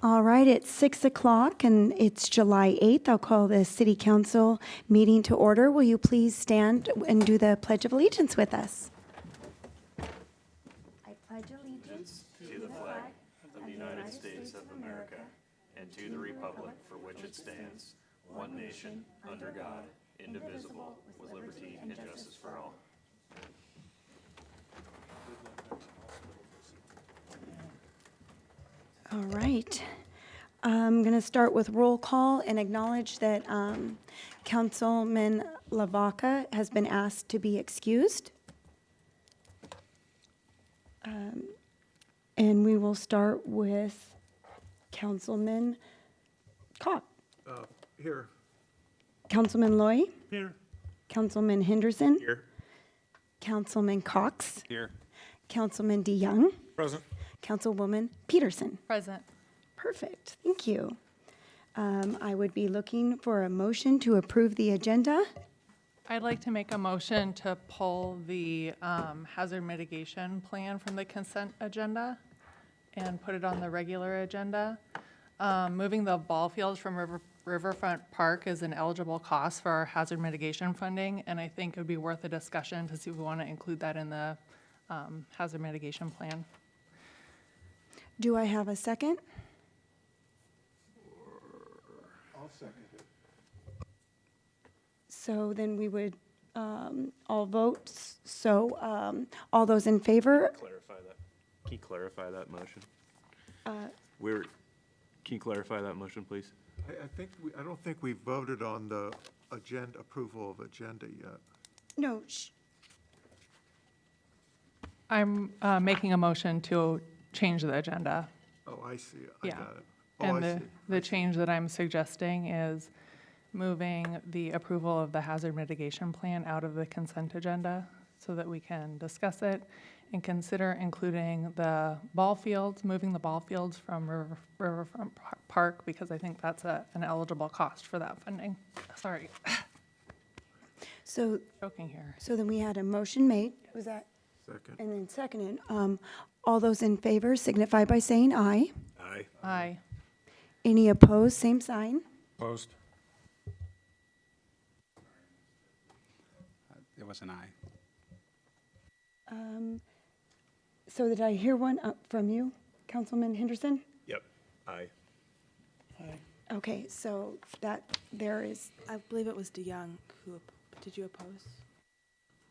All right, it's 6 o'clock and it's July 8th. I'll call the City Council meeting to order. Will you please stand and do the Pledge of Allegiance with us? I pledge allegiance To the flag of the United States of America and to the republic for which it stands, one nation, under God, indivisible, with liberty and justice for all. All right. I'm going to start with roll call and acknowledge that Councilman Lavaca has been asked to be excused. And we will start with Councilman Cox. Here. Councilman Loy. Here. Councilman Henderson. Here. Councilman Cox. Here. Councilman DeYoung. Present. Councilwoman Peterson. Present. Perfect, thank you. I would be looking for a motion to approve the agenda. I'd like to make a motion to pull the hazard mitigation plan from the consent agenda and put it on the regular agenda. Moving the ball fields from Riverfront Park is an eligible cost for our hazard mitigation funding, and I think it would be worth a discussion to see if we want to include that in the hazard mitigation plan. Do I have a second? I'll second it. So then we would all vote. So all those in favor? Clarify that. Can you clarify that motion? Uh, Can you clarify that motion, please? I don't think we voted on the agenda, approval of agenda yet. No, I'm making a motion to change the agenda. Oh, I see. I Yeah. got it. Oh, And I see. the change that I'm suggesting is moving the approval of the hazard mitigation plan out of the consent agenda so that we can discuss it and consider including the ball fields, moving the ball fields from Riverfront Park, because I think that's an eligible cost for that funding. Sorry, so joking here. then we had a motion made. Was that? Second. And then seconded. All those in favor signify by saying aye. Aye. Aye. Any opposed, same sign. Opposed. It was an aye. So did I hear one from you, Councilman Henderson? Yep. Aye. Okay, so that there is, I believe it was DeYoung who, did you oppose?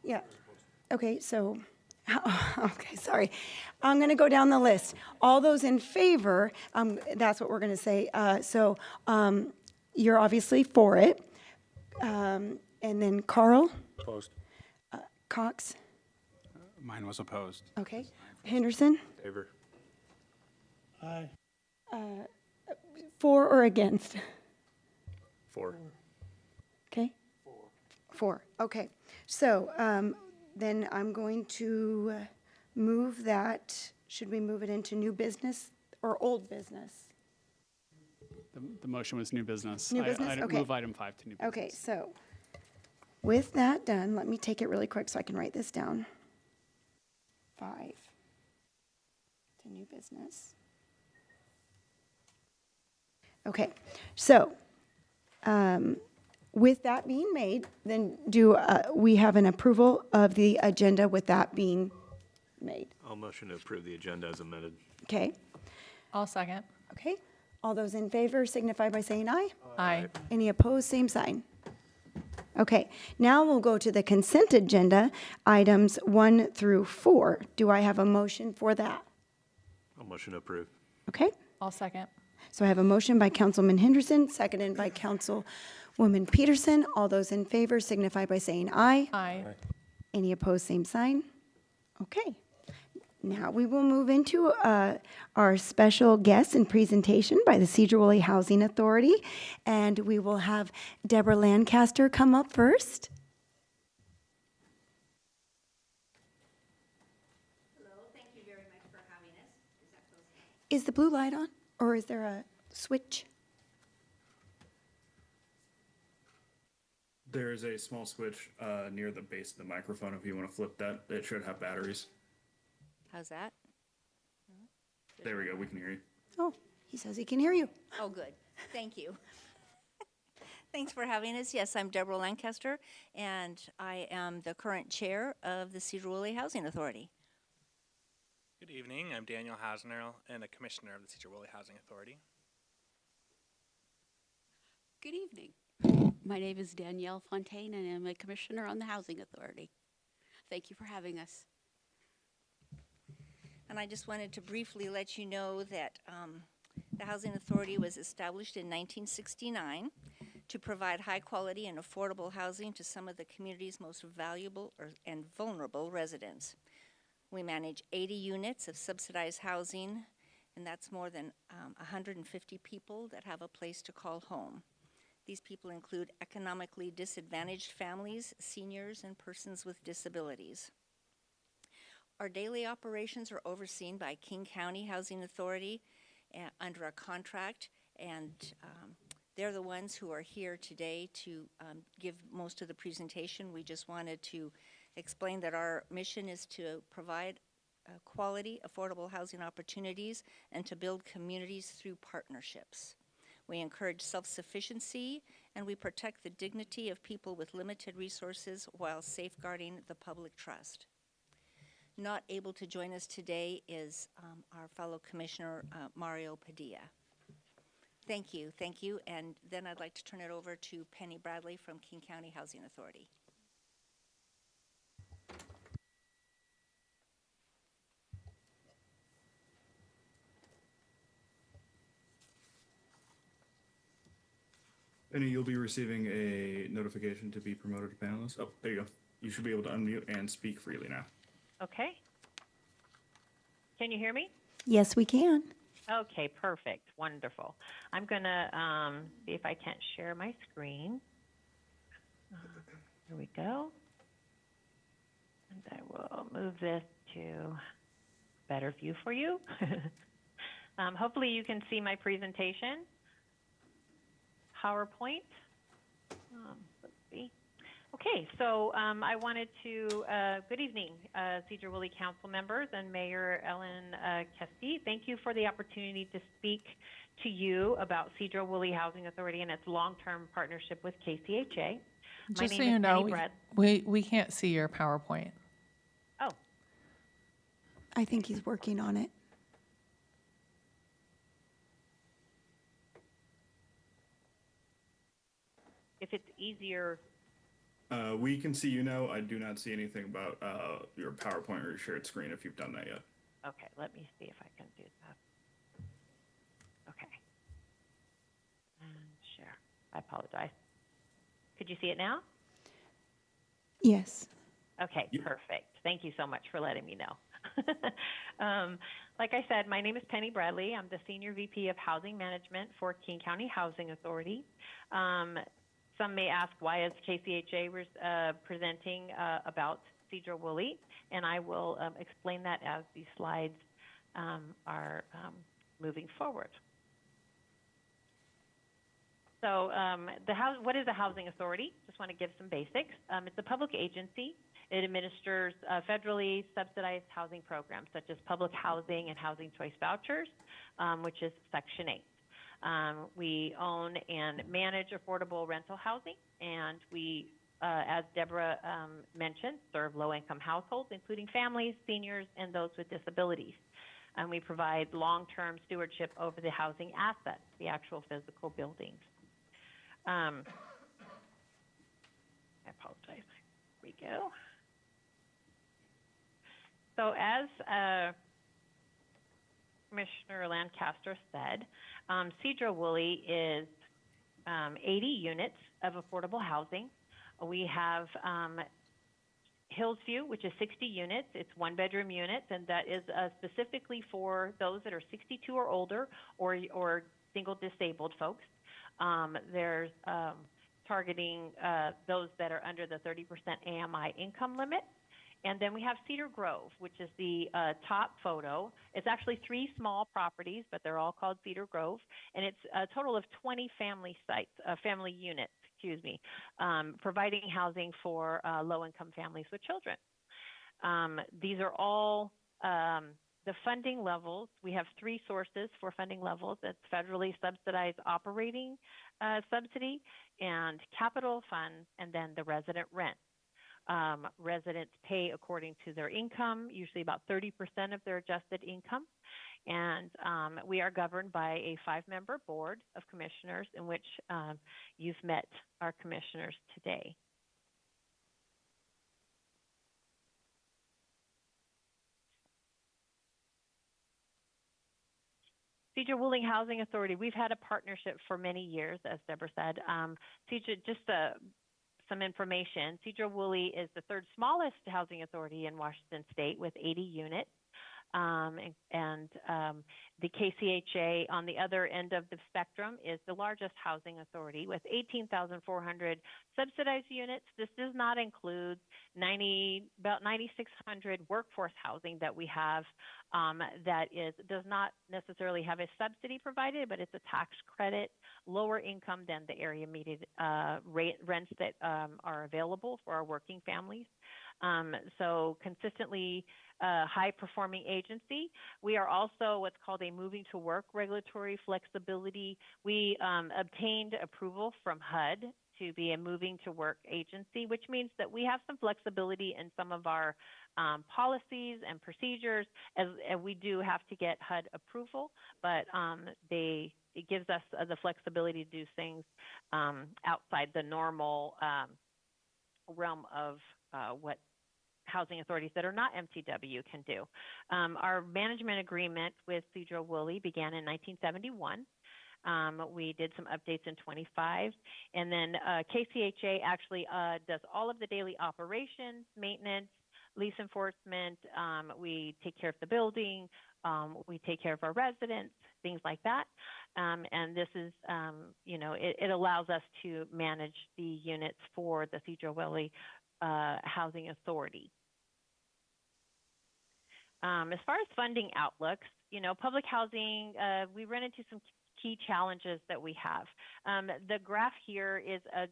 yeah. Okay, so, okay, sorry. I'm going to go down the list. All those in favor, that's what we're going to say. So you're obviously for it. And then Carl? Opposed. Cox? Mine was opposed. Okay. Henderson? Favor. Aye. For or against? 4. Okay? Four. Okay. So then I'm going to move that. Should we move it into new business or old business? The motion was new business. New business? I'd Okay. move item 5 to new business. Okay, so with that done, let me take it really quick so I can write this down. 5 to new business. Okay, so with that being made, then do we have an approval of the agenda with that being made? I'll motion to approve the agenda as amended. Okay, I'll second. okay. All those in favor signify by saying aye. Aye. Any opposed, same sign. Okay, now we'll go to the consent agenda, items 1 through 4. Do I have a motion for that? I'll motion to approve. Okay, I'll second. so I have a motion by Councilman Henderson, seconded by Councilwoman Peterson. All those in favor signify by saying aye. Aye. Any opposed, same sign. Okay. Now we will move into our special guest and presentation by the Sedro-Woolley Housing Authority. And we will have Deborah Lancaster come up first. Hello, thank you very much for having us. Is that close enough? Is the blue light on or is there a switch? There is a small switch near the base of the microphone. If you want to flip that, it should have batteries. How's that? There we go. We can hear you. Oh, He says he can hear you. Oh, good. Thank you. Thanks for having us. Yes, I'm Deborah Lancaster, and I am the current chair of the Sedro-Woolley Housing Authority. Good evening. I'm Daniel Hasnerl and a commissioner of the Sedro-Woolley Housing Authority. Good evening. My name is Danielle Fontaine, and I'm a commissioner on the Housing Authority. Thank you for having us. And I just wanted to briefly let you know that the Housing Authority was established in 1969 to provide high-quality and affordable housing to some of the community's most valuable and vulnerable residents. We manage 80 units of subsidized housing, and that's more than 150 people that have a place to call home. These people include economically disadvantaged families, seniors, and persons with disabilities. Our daily operations are overseen by King County Housing Authority under a contract, and they're the ones who are here today to give most of the presentation. We just wanted to explain that our mission is to provide quality, affordable housing opportunities and to build communities through partnerships. We encourage self-sufficiency, and we protect the dignity of people with limited resources while safeguarding the public trust. Not able to join us today is our fellow commissioner, Mario Padilla. Thank you, and then I'd like to turn it over to Penny Bradley from King County Housing Authority. Penny, you'll be receiving a notification to be promoted to panelist. Oh, there you go. You should be able to unmute and speak freely now. Okay. Can you hear me? Yes, we can. Okay, perfect. Wonderful. I'm going to see if I can't share my screen. Here we go. And I will move this to better view for you. Hopefully you can see my presentation. PowerPoint. Let's see. Okay, so I wanted to, good evening, Sedro-Woolley Council members and Mayor Ellen Kesti. Thank you for the opportunity to speak to you about Sedro-Woolley Housing Authority and its long-term partnership with KCHA. Just so you know, we can't see your PowerPoint. Oh. I think he's working on it. If it's easier. We can see you now. I do not see anything about your PowerPoint or your shared screen if you've done that yet. Okay, let me see if I can do that. Okay. And share. I apologize. Could you see it now? Yes. Okay, perfect. Thank you so much for letting me know. Like I said, my name is Penny Bradley. I'm the Senior VP of Housing Management for King County Housing Authority. Some may ask, why is KCHA presenting about Sedro-Woolley? And I will explain that as these slides are moving forward. So what is a housing authority? Just want to give some basics. It's a public agency. It administers federally subsidized housing programs such as public housing and housing choice vouchers, which is Section 8. We own and manage affordable rental housing, and we, as Deborah mentioned, serve low-income households, including families, seniors, and those with disabilities. And we provide long-term stewardship over the housing assets, the actual physical buildings. I apologize. Here we go. So as Commissioner Lancaster said, Sedro-Woolley is 80 units of affordable housing. We have Hillsview, which is 60 units. It's one-bedroom units, and that is specifically for those that are 62 or older or single disabled folks. There's targeting those that are under the 30% AMI income limit. And then we have Cedar Grove, which is the top photo. It's actually 3 small properties, but they're all called Cedar Grove. And it's a total of 20 family units, providing housing for low-income families with children. These are all the funding levels, we have three sources for funding levels. It's federally subsidized operating subsidy and capital funds, and then the resident rent. Residents pay according to their income, usually about 30% of their adjusted income. And we are governed by a 5-member board of commissioners in which you've met our commissioners today. Sedro-Woolley Housing Authority, we've had a partnership for many years, as Deborah said. Some information, Sedro-Woolley is the third smallest housing authority in Washington State with 80 units. The KCHA on the other end of the spectrum is the largest housing authority with 18,400 subsidized units. This does not include about 9,600 workforce housing that we have that does not necessarily have a subsidy provided, but it's a tax credit, lower income than the area median rents that are available for our working families. So consistently high-performing agency. We are also what's called a moving to work regulatory flexibility. We obtained approval from HUD to be a moving to work agency, which means that we have some flexibility in some of our policies and procedures, and we do have to get HUD approval, but it gives us the flexibility to do things outside the normal realm of what housing authorities that are not MTW can do. Our management agreement with Sedro-Woolley began in 1971. We did some updates in 25, and then KCHA actually does all of the daily operations, maintenance, lease enforcement. We take care of the building. We take care of our residents, things like that. And this is, it allows us to manage the units for the Sedro-Woolley Housing Authority. As far as funding outlooks, public housing, we run into some key challenges that we have. The graph here is, as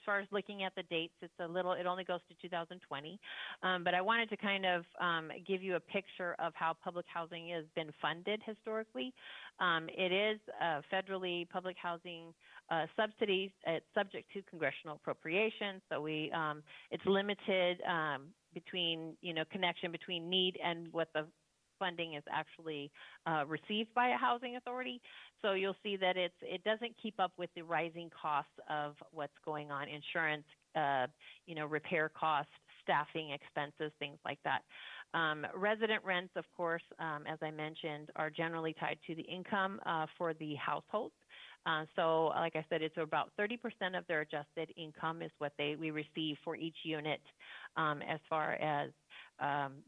far as looking at the dates, it only goes to 2020. But I wanted to kind of give you a picture of how public housing has been funded historically. It is federally public housing subsidies. It's subject to congressional appropriations, so it's limited between connection between need and what the funding is actually received by a housing authority. So you'll see that it doesn't keep up with the rising costs of what's going on, insurance, repair costs, staffing expenses, things like that. Resident rents, of course, as I mentioned, are generally tied to the income for the household. So like I said, it's about 30% of their adjusted income is what we receive for each unit as far as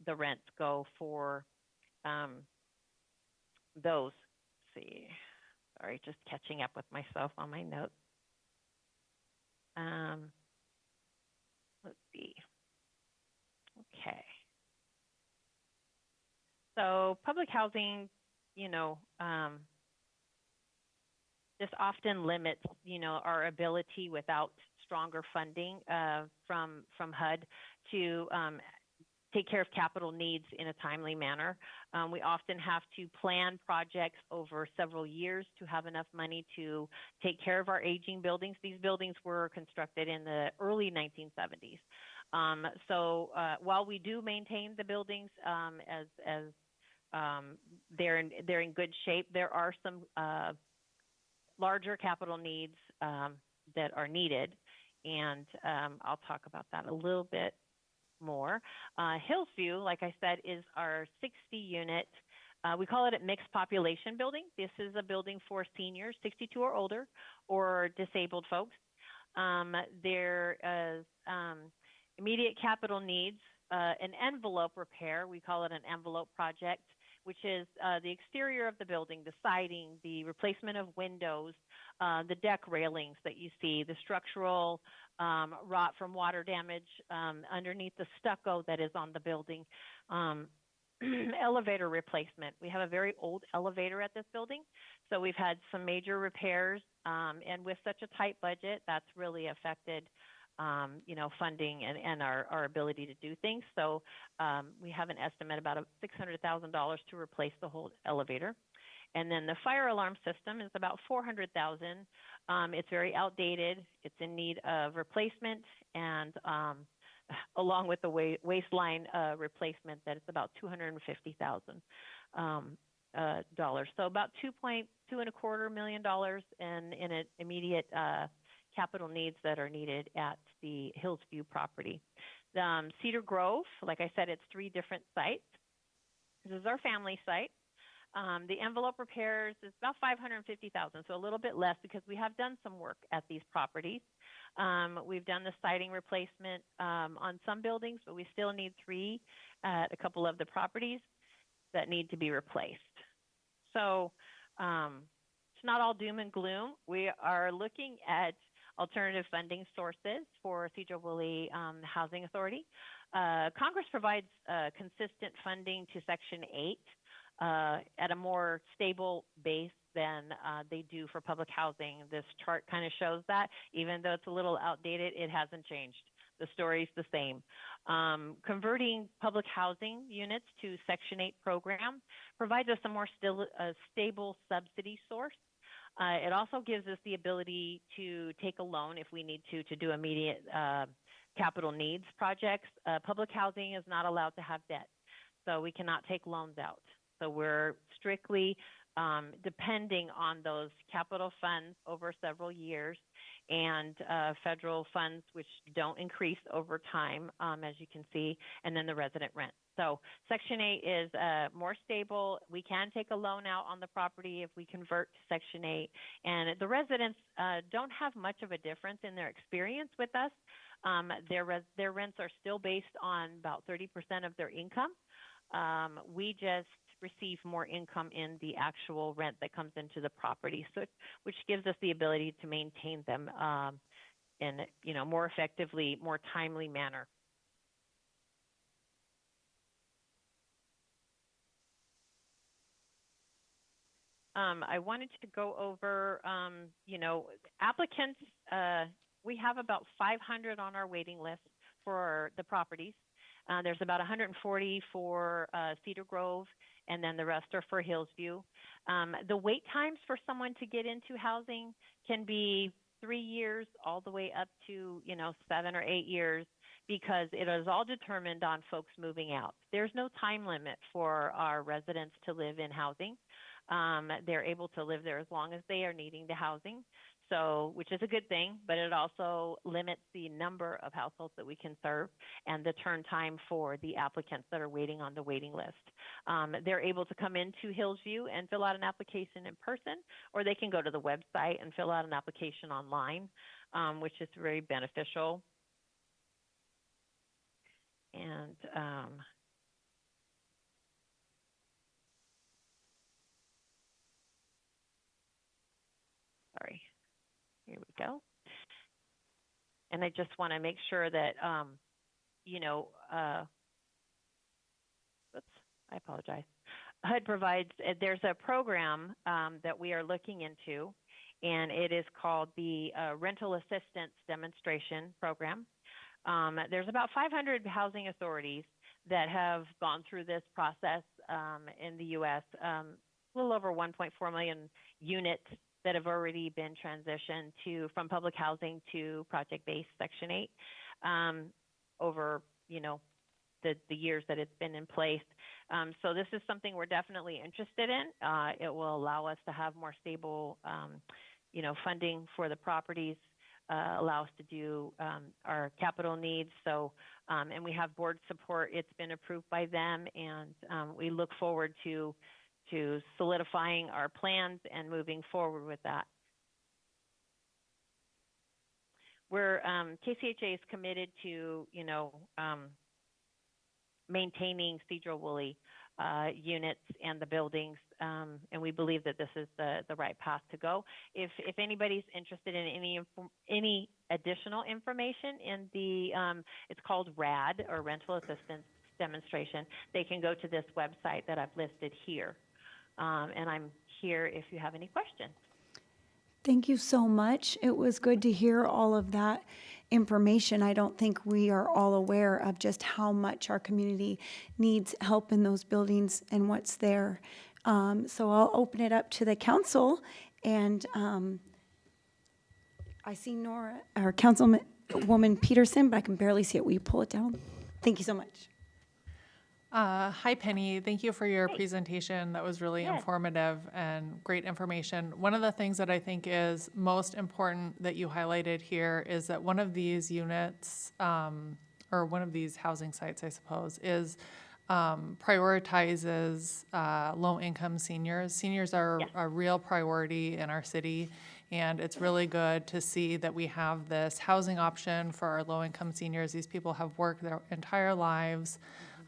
the rents go for those. Let's see. Sorry, just catching up with myself on my notes. Let's see. Okay. So public housing, just often limits, our ability without stronger funding from HUD to take care of capital needs in a timely manner. We often have to plan projects over several years to have enough money to take care of our aging buildings. These buildings were constructed in the early 1970s. So while we do maintain the buildings as they're in good shape, there are some larger capital needs that are needed, and I'll talk about that a little bit more. Hillsview, like I said, is our 60-unit. We call it a mixed population building. This is a building for seniors, 62 or older, or disabled folks. There is immediate capital needs, an envelope repair. We call it an envelope project, which is the exterior of the building, the siding, the replacement of windows, the deck railings that you see, the structural rot from water damage underneath the stucco that is on the building, elevator replacement. We have a very old elevator at this building, so we've had some major repairs, and with such a tight budget, that's really affected funding and our ability to do things. So we have an estimate about $600,000 to replace the whole elevator. And then the fire alarm system is about $400,000. It's very outdated. It's in need of replacement, and along with the waistline replacement, that it's about $250,000 dollars. So about $2.25 million in immediate capital needs that are needed at the Hillsview property. Cedar Grove, like I said, it's 3 different sites. This is our family site. The envelope repairs is about $550,000, so a little bit less because we have done some work at these properties. We've done the siding replacement on some buildings, but we still need 3 at a couple of the properties that need to be replaced. So it's not all doom and gloom. We are looking at alternative funding sources for Sedro-Woolley Housing Authority. Congress provides consistent funding to Section 8 at a more stable base than they do for public housing. This chart kind of shows that. Even though it's a little outdated, it hasn't changed. The story's the same. Converting public housing units to Section 8 program provides us a more stable subsidy source. It also gives us the ability to take a loan if we need to do immediate capital needs projects. Public housing is not allowed to have debt, so we cannot take loans out. So we're strictly depending on those capital funds over several years and federal funds, which don't increase over time, as you can see, and then the resident rent. So Section 8 is more stable. We can take a loan out on the property if we convert to Section 8. And the residents don't have much of a difference in their experience with us. Their rents are still based on about 30% of their income. We just receive more income in the actual rent that comes into the property, so which gives us the ability to maintain them in more effectively, more timely manner. I wanted to go over, applicants. We have about 500 on our waiting list for the properties. There's about 140 for Cedar Grove, and then the rest are for Hillsview. The wait times for someone to get into housing can be 3 years all the way up to 7 or 8 years, because it is all determined on folks moving out. There's no time limit for our residents to live in housing. They're able to live there as long as they are needing the housing. So, which is a good thing, but it also limits the number of households that we can serve and the turn time for the applicants that are waiting on the waiting list. They're able to come into Hillsview and fill out an application in person, or they can go to the website and fill out an application online, which is very beneficial. And sorry. Here we go. And I just want to make sure that, oops, I apologize. HUD provides, there's a program that we are looking into, and it is called the Rental Assistance Demonstration Program. There's about 500 housing authorities that have gone through this process in the U.S., a little over 1.4 million units that have already been transitioned from public housing to project-based Section 8 over, the years that it's been in place. So this is something we're definitely interested in. It will allow us to have more stable, funding for the properties, allow us to do our capital needs. So, and we have board support. It's been approved by them, and we look forward to solidifying our plans and moving forward with that. KCHA is committed to, maintaining Sedro-Woolley units and the buildings, and we believe that this is the right path to go. If anybody's interested in any additional information in the, it's called RAD, or Rental Assistance Demonstration, they can go to this website that I've listed here. And I'm here if you have any questions. Thank you so much. It was good to hear all of that. information. I don't think we are all aware of just how much our community needs help in those buildings and what's there. So I'll open it up to the council, and I see Nora, or Councilwoman Peterson, but I can barely see it. Will you pull it down? Thank you so much. Hi, Penny. Thank you for your presentation. That was really informative and great information. One of the things that I think is most important that you highlighted here is that one of these units, or one of these housing sites, I suppose, is prioritizes low-income seniors. Seniors are a real priority in our city, and it's really good to see that we have this housing option for our low-income seniors. These people have worked their entire lives,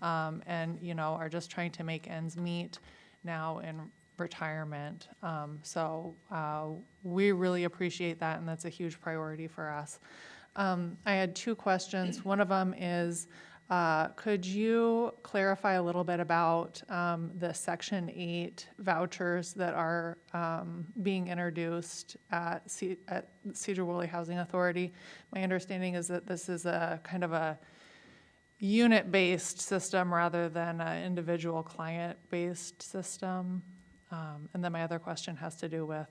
and, you know, are just trying to make ends meet now in retirement. So we really appreciate that, and that's a huge priority for us. I had two questions. One of them is, could you clarify a little bit about the Section 8 vouchers that are being introduced at Sedro-Woolley Housing Authority? My understanding is that this is a kind of a unit-based system rather than an individual client-based system. And then my other question has to do with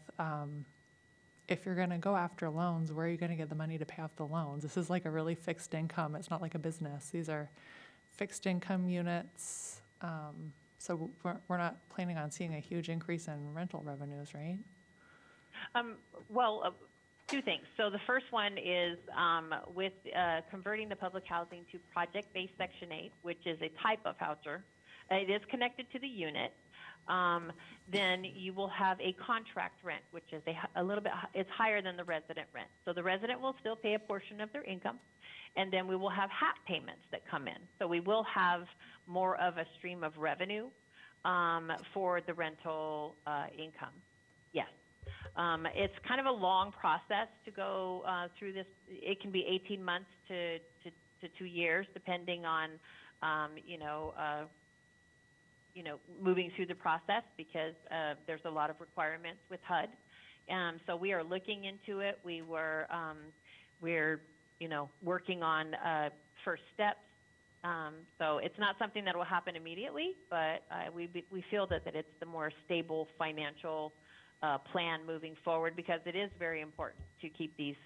if you're going to go after loans, where are you going to get the money to pay off the loans? This is like a really fixed income. It's not like a business. These are fixed income units. So we're not planning on seeing a huge increase in rental revenues, right? Two things. So the first one is with converting the public housing to project-based Section 8, which is a type of voucher. It is connected to the unit. Then you will have a contract rent, which is a little bit, it's higher than the resident rent. So the resident will still pay a portion of their income, and then we will have HAP payments that come in. So we will have more of a stream of revenue for the rental income. Yes. It's kind of a long process to go through this. It can be 18 months to 2 years, depending on, moving through the process, because there's a lot of requirements with HUD. So we are looking into it. We're working on first steps. So it's not something that will happen immediately, but we feel that it's the more stable financial plan moving forward, because it is very important to keep these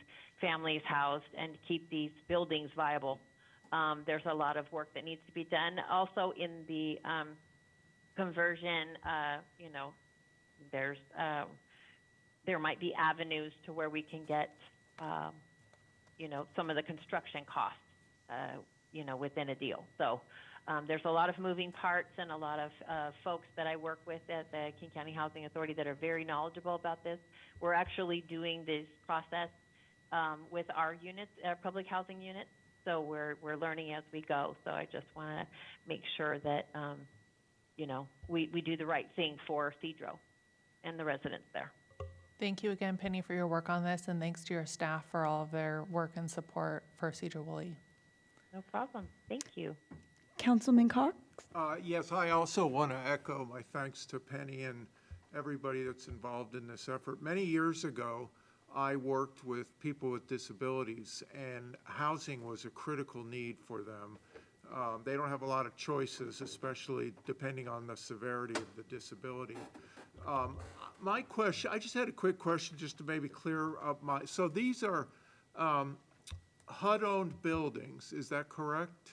families housed and keep these buildings viable. There's a lot of work that needs to be done. Also in the conversion, there might be avenues to where we can get, some of the construction costs, within a deal. So there's a lot of moving parts and a lot of folks that I work with at the King County Housing Authority that are very knowledgeable about this. We're actually doing this process with our units, our public housing units. So we're learning as we go. So I just want to make sure that, we do the right thing for Sedro and the residents there. Thank you again, Penny, for your work on this, and thanks to your staff for all of their work and support for Sedro-Woolley. No problem. Thank you. Councilman Cox? Yes, I also want to echo my thanks to Penny and everybody that's involved in this effort. Many years ago, I worked with people with disabilities, and housing was a critical need for them. They don't have a lot of choices, especially depending on the severity of the disability. My question, I just had a quick question just to maybe clear up so these are HUD-owned buildings, is that correct?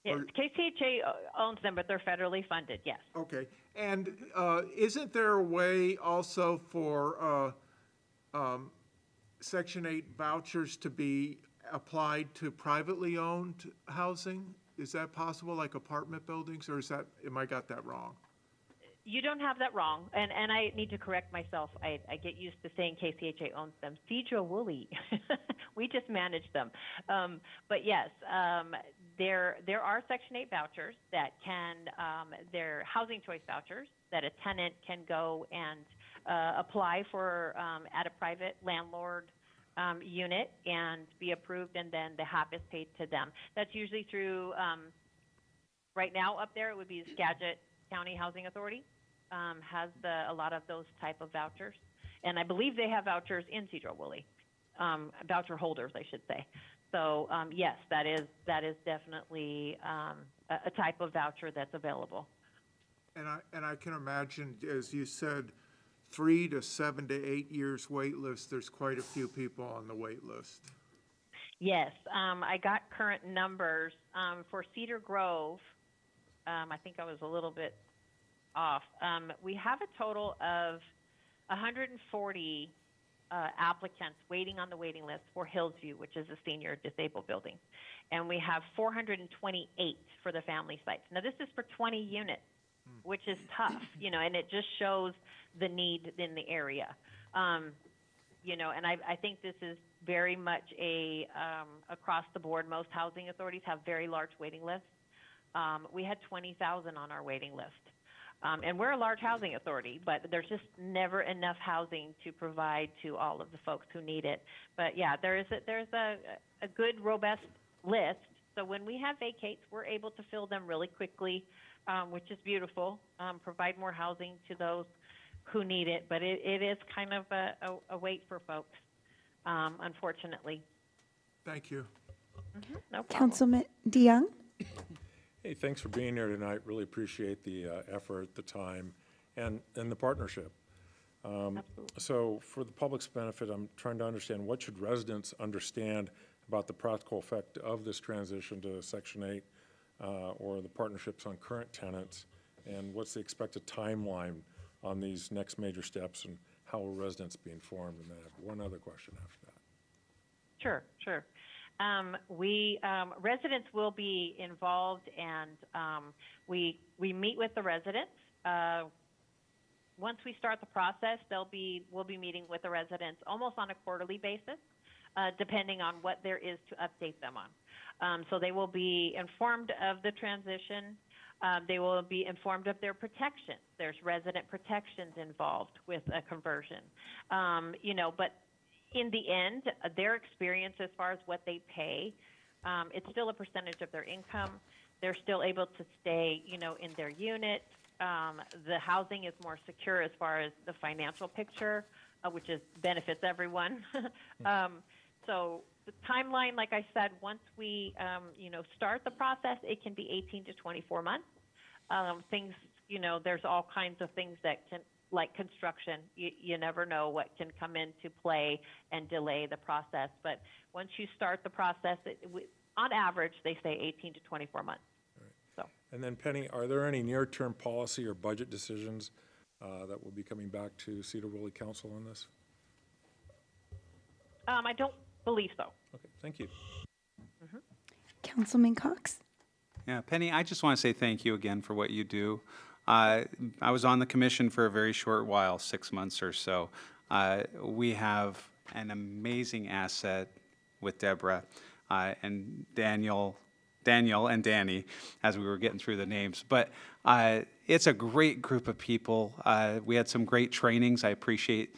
Yes, KCHA owns them, but they're federally funded, yes. Okay, and isn't there a way also for Section 8 vouchers to be applied to privately owned housing? Is that possible, like apartment buildings, or am I got that wrong? You don't have that wrong, and I need to correct myself. I get used to saying KCHA owns them. Sedro-Woolley, we just manage them. But yes, there are Section 8 vouchers that they're housing choice vouchers that a tenant can go and apply for at a private landlord unit and be approved, and then the HAP is paid to them. That's usually through, right now up there, it would be the Skagit County Housing Authority. Has a lot of those type of vouchers, and I believe they have vouchers in Sedro-Woolley. voucher holders, I should say. So yes, that is definitely a type of voucher that's available. And I can imagine, as you said, 3 to 7 to 8 years wait list, there's quite a few people on the wait list. Yes, I got current numbers for Cedar Grove. I think I was a little bit off. We have a total of 140 applicants waiting on the waiting list for Hillsview, which is a senior disabled building. And we have 428 for the family sites. Now, this is for 20 units, which is tough, and it just shows the need in the area. And I think this is very much across the board. Most housing authorities have very large waiting lists. We had 20,000 on our waiting list. And we're a large housing authority, but there's just never enough housing to provide to all of the folks who need it. But yeah, there's a good, robust list. So when we have vacates, we're able to fill them really quickly, which is beautiful, provide more housing to those who need it. But it is kind of a wait for folks, unfortunately. Thank you. No problem. Councilman DeYoung? Hey, thanks for being here tonight. Really appreciate the effort, the time, and the partnership. So for the public's benefit, I'm trying to understand, what should residents understand about the practical effect of this transition to Section 8 or the partnerships on current tenants, and what's the expected timeline on these next major steps, and how will residents be informed? And then I have one other question after that. Sure. Residents will be involved, and we meet with the residents. Once we start the process, we'll be meeting with the residents almost on a quarterly basis, depending on what there is to update them on. So they will be informed of the transition. They will be informed of their protections. There's resident protections involved with a conversion. But in the end, their experience as far as what they pay, it's still a percentage of their income. They're still able to stay, in their unit. The housing is more secure as far as the financial picture, which benefits everyone. So the timeline, like I said, once we, start the process, it can be 18 to 24 months. Things, there's all kinds of things that can, like construction, you never know what can come into play and delay the process. But once you start the process, on average, they say 18 to 24 months. Right. So. And then Penny, are there any near-term policy or budget decisions that will be coming back to Sedro-Woolley Council on this? I don't believe so. Okay, thank you. Councilman Cox? Yeah, Penny, I just want to say thank you again for what you do. I was on the commission for a very short while, 6 months or so. We have an amazing asset with Deborah and Daniel and Danny, as we were getting through the names. But it's a great group of people. We had some great trainings. I appreciate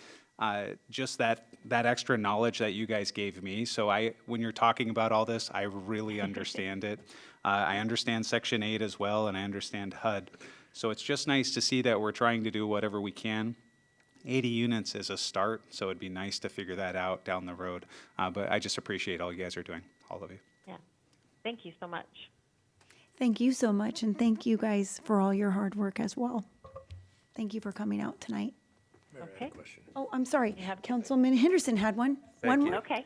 just that extra knowledge that you guys gave me. So when you're talking about all this, I really understand it. I understand Section 8 as well, and I understand HUD. So it's just nice to see that we're trying to do whatever we can. 80 units is a start, so it'd be nice to figure that out down the road. But I just appreciate all you guys are doing, all of you. Yeah. Thank you so much. Thank you so much, and thank you guys for all your hard work as well. Thank you for coming out tonight. Okay. Oh, I'm sorry. Councilman Henderson had one. Thank you. Okay.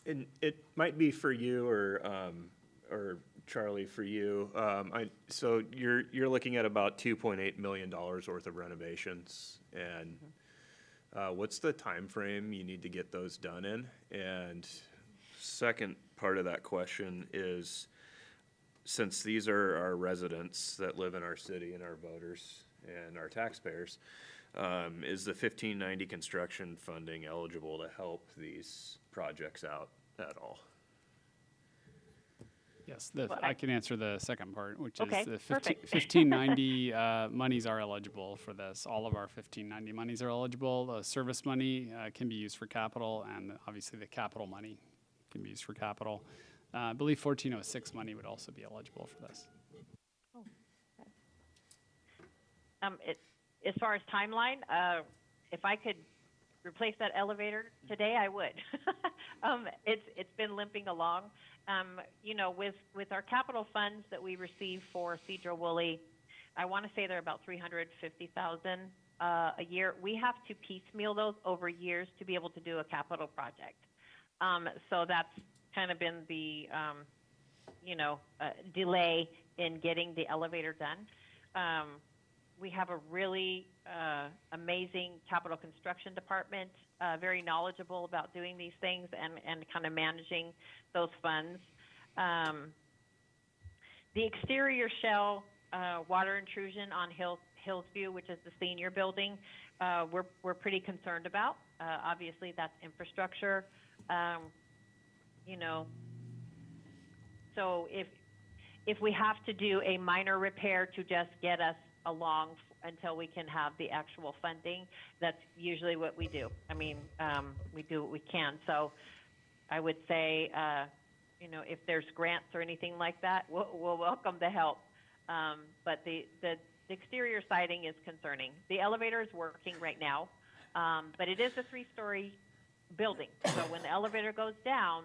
And it might be for you or Charlie, for you. So you're looking at about $2.8 million worth of renovations, and what's the time frame you need to get those done in? And second part of that question is, since these are our residents that live in our city and our voters and our taxpayers, is the 1590 construction funding eligible to help these projects out at all? Yes, I can answer the second part, which Okay, is the perfect. 1590 monies are eligible for this. All of our 1590 monies are eligible. The service money can be used for capital, and obviously the capital money can be used for capital. I believe 1406 money would also be eligible for this. As far as timeline, if I could replace that elevator today, I would. It's been limping along. You know, with our capital funds that we receive for Sedro-Woolley, I want to say they're about $350,000 a year. We have to piecemeal those over years to be able to do a capital project. So that's kind of been the delay in getting the elevator done. We have a really amazing capital construction department, very knowledgeable about doing these things and kind of managing those funds. The exterior shell water intrusion on Hillsview, which is the senior building, we're pretty concerned about. Obviously, that's infrastructure. So if we have to do a minor repair to just get us along until we can have the actual funding, that's usually what we do. I mean, we do what we can. So I would say, if there's grants or anything like that, we'll welcome the help. But the exterior siding is concerning. The elevator is working right now, but it is a 3-story building. So when the elevator goes down,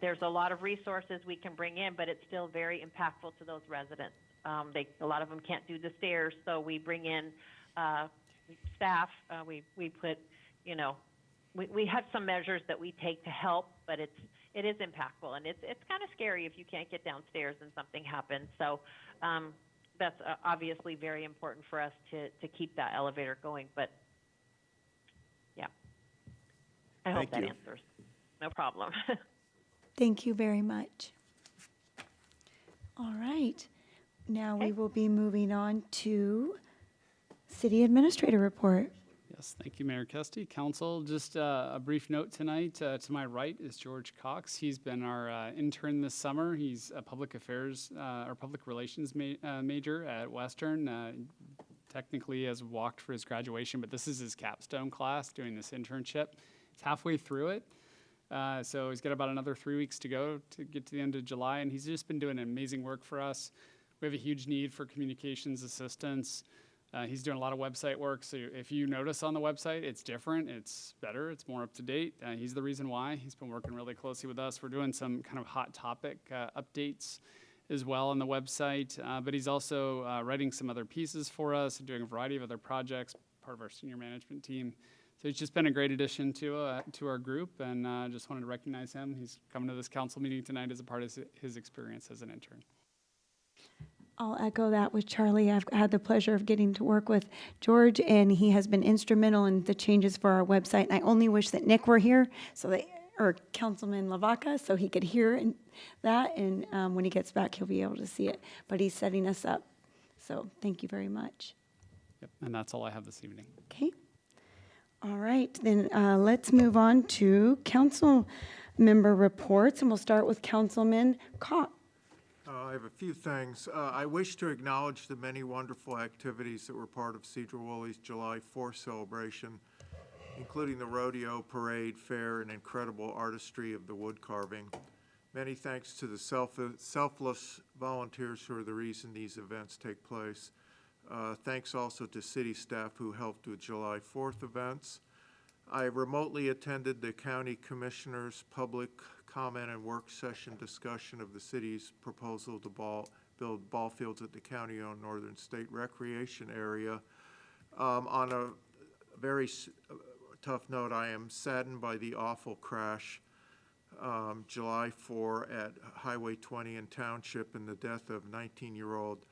there's a lot of resources we can bring in, but it's still very impactful to those residents. A lot of them can't do the stairs, so we bring in staff. We put, we have some measures that we take to help, but it is impactful, and it's kind of scary if you can't get downstairs and something happens. So that's obviously very important for us to keep that elevator going. But yeah, I hope that answers. No problem. Thank you very much. All right. Now we will be moving on to City Administrator Report. Yes, thank you, Mayor Kesty. Council, just a brief note tonight. To my right is George Cox. He's been our intern this summer. He's a public affairs or public relations major at Western. Technically has walked for his graduation, but this is his capstone class doing this internship. He's halfway through it. So he's got about another 3 weeks to go to get to the end of July, and he's just been doing amazing work for us. We have a huge need for communications assistance. He's doing a lot of website work, so if you notice on the website, it's different, it's better, it's more up to date. He's the reason why. He's been working really closely with us. We're doing some kind of hot topic updates as well on the website, but he's also writing some other pieces for us and doing a variety of other projects, part of our senior management team. So he's just been a great addition to our group, and just wanted to recognize him. He's coming to this council meeting tonight as a part of his experience as an intern. I'll echo that with Charlie. I've had the pleasure of getting to work with George, and he has been instrumental in the changes for our website. And I only wish that Nick were here, or Councilman Lavaca, so he could hear that. And when he gets back, he'll be able to see it. But he's setting us up. So thank you very much. Yep, and that's all I have this evening. Okay. All right, then let's move on to council member reports, and we'll start with Councilman Cox. I have a few things. I wish to acknowledge the many wonderful activities that were part of Sedro-Woolley's July 4th celebration, including the rodeo, parade, fair, and incredible artistry of the wood carving. Many thanks to the selfless volunteers who are the reason these events take place. Thanks also to city staff who helped with July 4th events. I remotely attended the county commissioners' public comment and work session discussion of the city's proposal to build ball fields at the county-owned Northern State Recreation Area. On a very tough note, I am saddened by the awful crash July 4 at Highway 20 in Township and the death of 19-year-old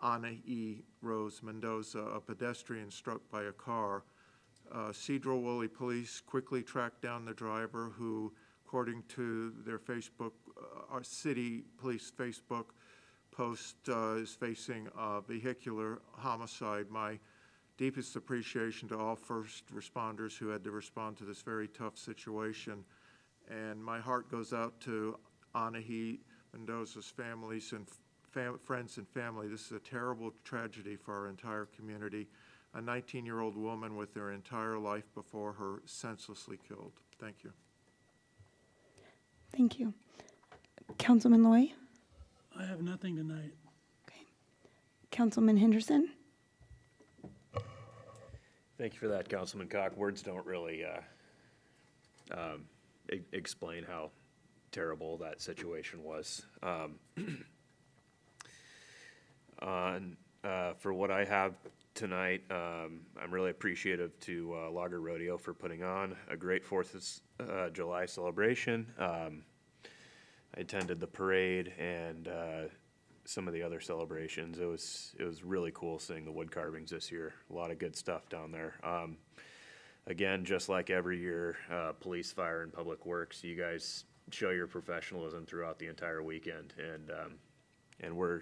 Ana E. Rose Mendoza, a pedestrian struck by a car. Sedro-Woolley police quickly tracked down the driver who, according to their Facebook, our city police Facebook post, is facing a vehicular homicide. My deepest appreciation to all first responders who had to respond to this very tough situation. And my heart goes out to Ana E. Mendoza's families and friends and family. This is a terrible tragedy for our entire community. A 19-year-old woman with her entire life before her senselessly killed. Thank you. Thank you. Councilman Loy? I have nothing tonight. Okay. Councilman Henderson? Thank you for that, Councilman Cock. Words don't really explain how terrible that situation was. For what I have tonight, I'm really appreciative to Lager Rodeo for putting on a great 4th of July celebration. I attended the parade and some of the other celebrations. It was really cool seeing the wood carvings this year. A lot of good stuff down there. Again, just like every year, police, fire, and public works, you guys show your professionalism throughout the entire weekend, and we're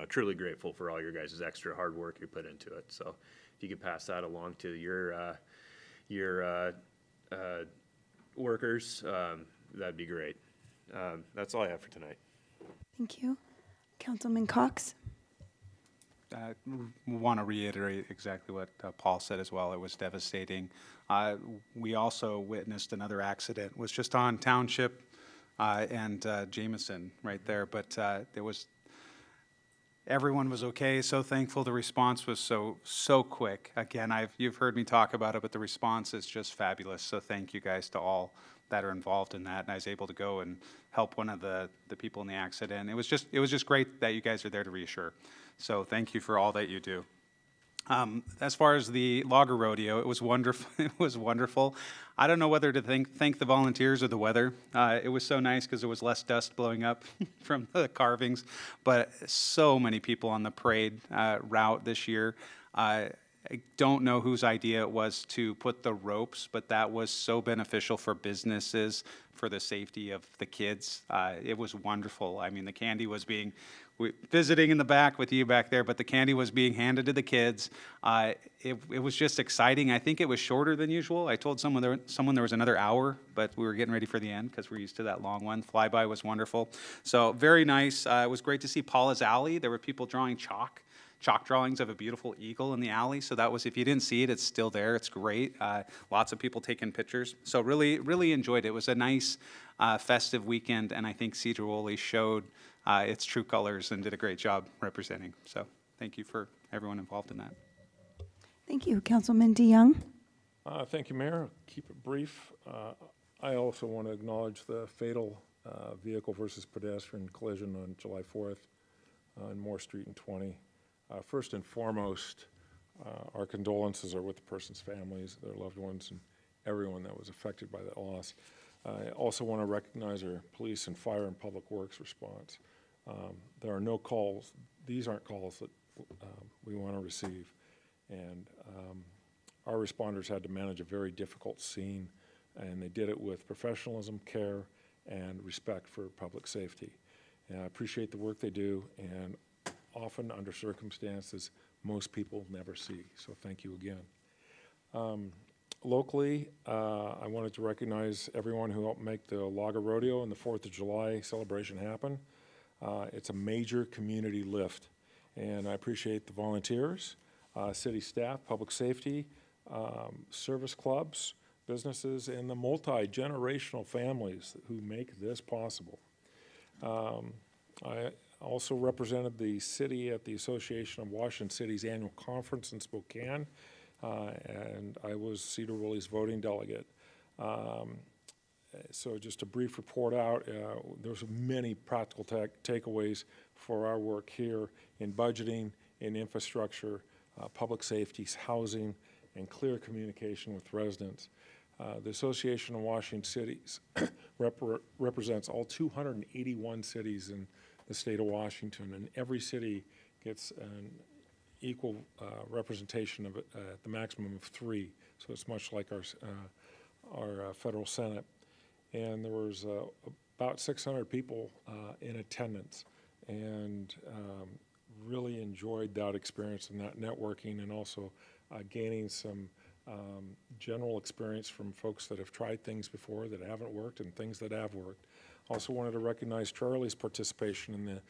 truly grateful for all your guys' extra hard work you put into it. So if you could pass that along to your workers, that'd be great. That's all I have for tonight. Thank you. Councilman Cox? Want to reiterate exactly what Paul said as well. It was devastating. We also witnessed another accident. It was just on Township and Jameson right there, but everyone was okay. So thankful. The response was so quick. Again, you've heard me talk about it, but the response is just fabulous. So thank you guys to all that are involved in that. And I was able to go and help one of the people in the accident. It was just great that you guys are there to reassure. So thank you for all that you do. As far as the Lager Rodeo, it was wonderful. It was wonderful. I don't know whether to thank the volunteers or the weather. It was so nice because there was less dust blowing up from the carvings, but so many people on the parade route this year. I don't know whose idea it was to put the ropes, but that was so beneficial for businesses, for the safety of the kids. It was wonderful. I mean, the candy was visiting in the back with you back there, but the candy was being handed to the kids. It was just exciting. I think it was shorter than usual. I told someone there was another hour, but we were getting ready for the end because we're used to that long one. Flyby was wonderful. So very nice. It was great to see Paula's Alley. There were people drawing chalk drawings of a beautiful eagle in the alley. So that was, if you didn't see it, it's still there. It's great. Lots of people taking pictures. So really, really enjoyed it. It was a nice festive weekend, and I think Sedro-Woolley showed its true colors and did a great job representing. So thank you for everyone involved in that. Thank you. Councilman DeYoung? Thank you, Mayor. I'll keep it brief. I also want to acknowledge the fatal vehicle versus pedestrian collision on July 4th on Moore Street and 20. First and foremost, our condolences are with the person's families, their loved ones, and everyone that was affected by that loss. I also want to recognize our police and fire and public works response. There are no calls. These aren't calls that we want to receive. And our responders had to manage a very difficult scene, and they did it with professionalism, care, and respect for public safety. And I appreciate the work they do, and often under circumstances most people never see. So thank you again. Locally, I wanted to recognize everyone who helped make the Lager Rodeo and the 4th of July celebration happen. It's a major community lift, and I appreciate the volunteers, city staff, public safety, service clubs, businesses, and the multi-generational families who make this possible. I also represented the city at the Association of Washington Cities annual conference in Spokane, and I was Sedro-Woolley's voting delegate. So just a brief report out, there's many practical takeaways for our work here in budgeting, in infrastructure, public safety, housing, and clear communication with residents. The Association of Washington Cities represents all 281 cities in the state of Washington, and every city gets an equal representation of the maximum of 3. So it's much like our federal Senate. And there was about 600 people in attendance, and really enjoyed that experience and that networking, and also gaining some general experience from folks that have tried things before that haven't worked and things that have worked. Also wanted to recognize Charlie's participation in the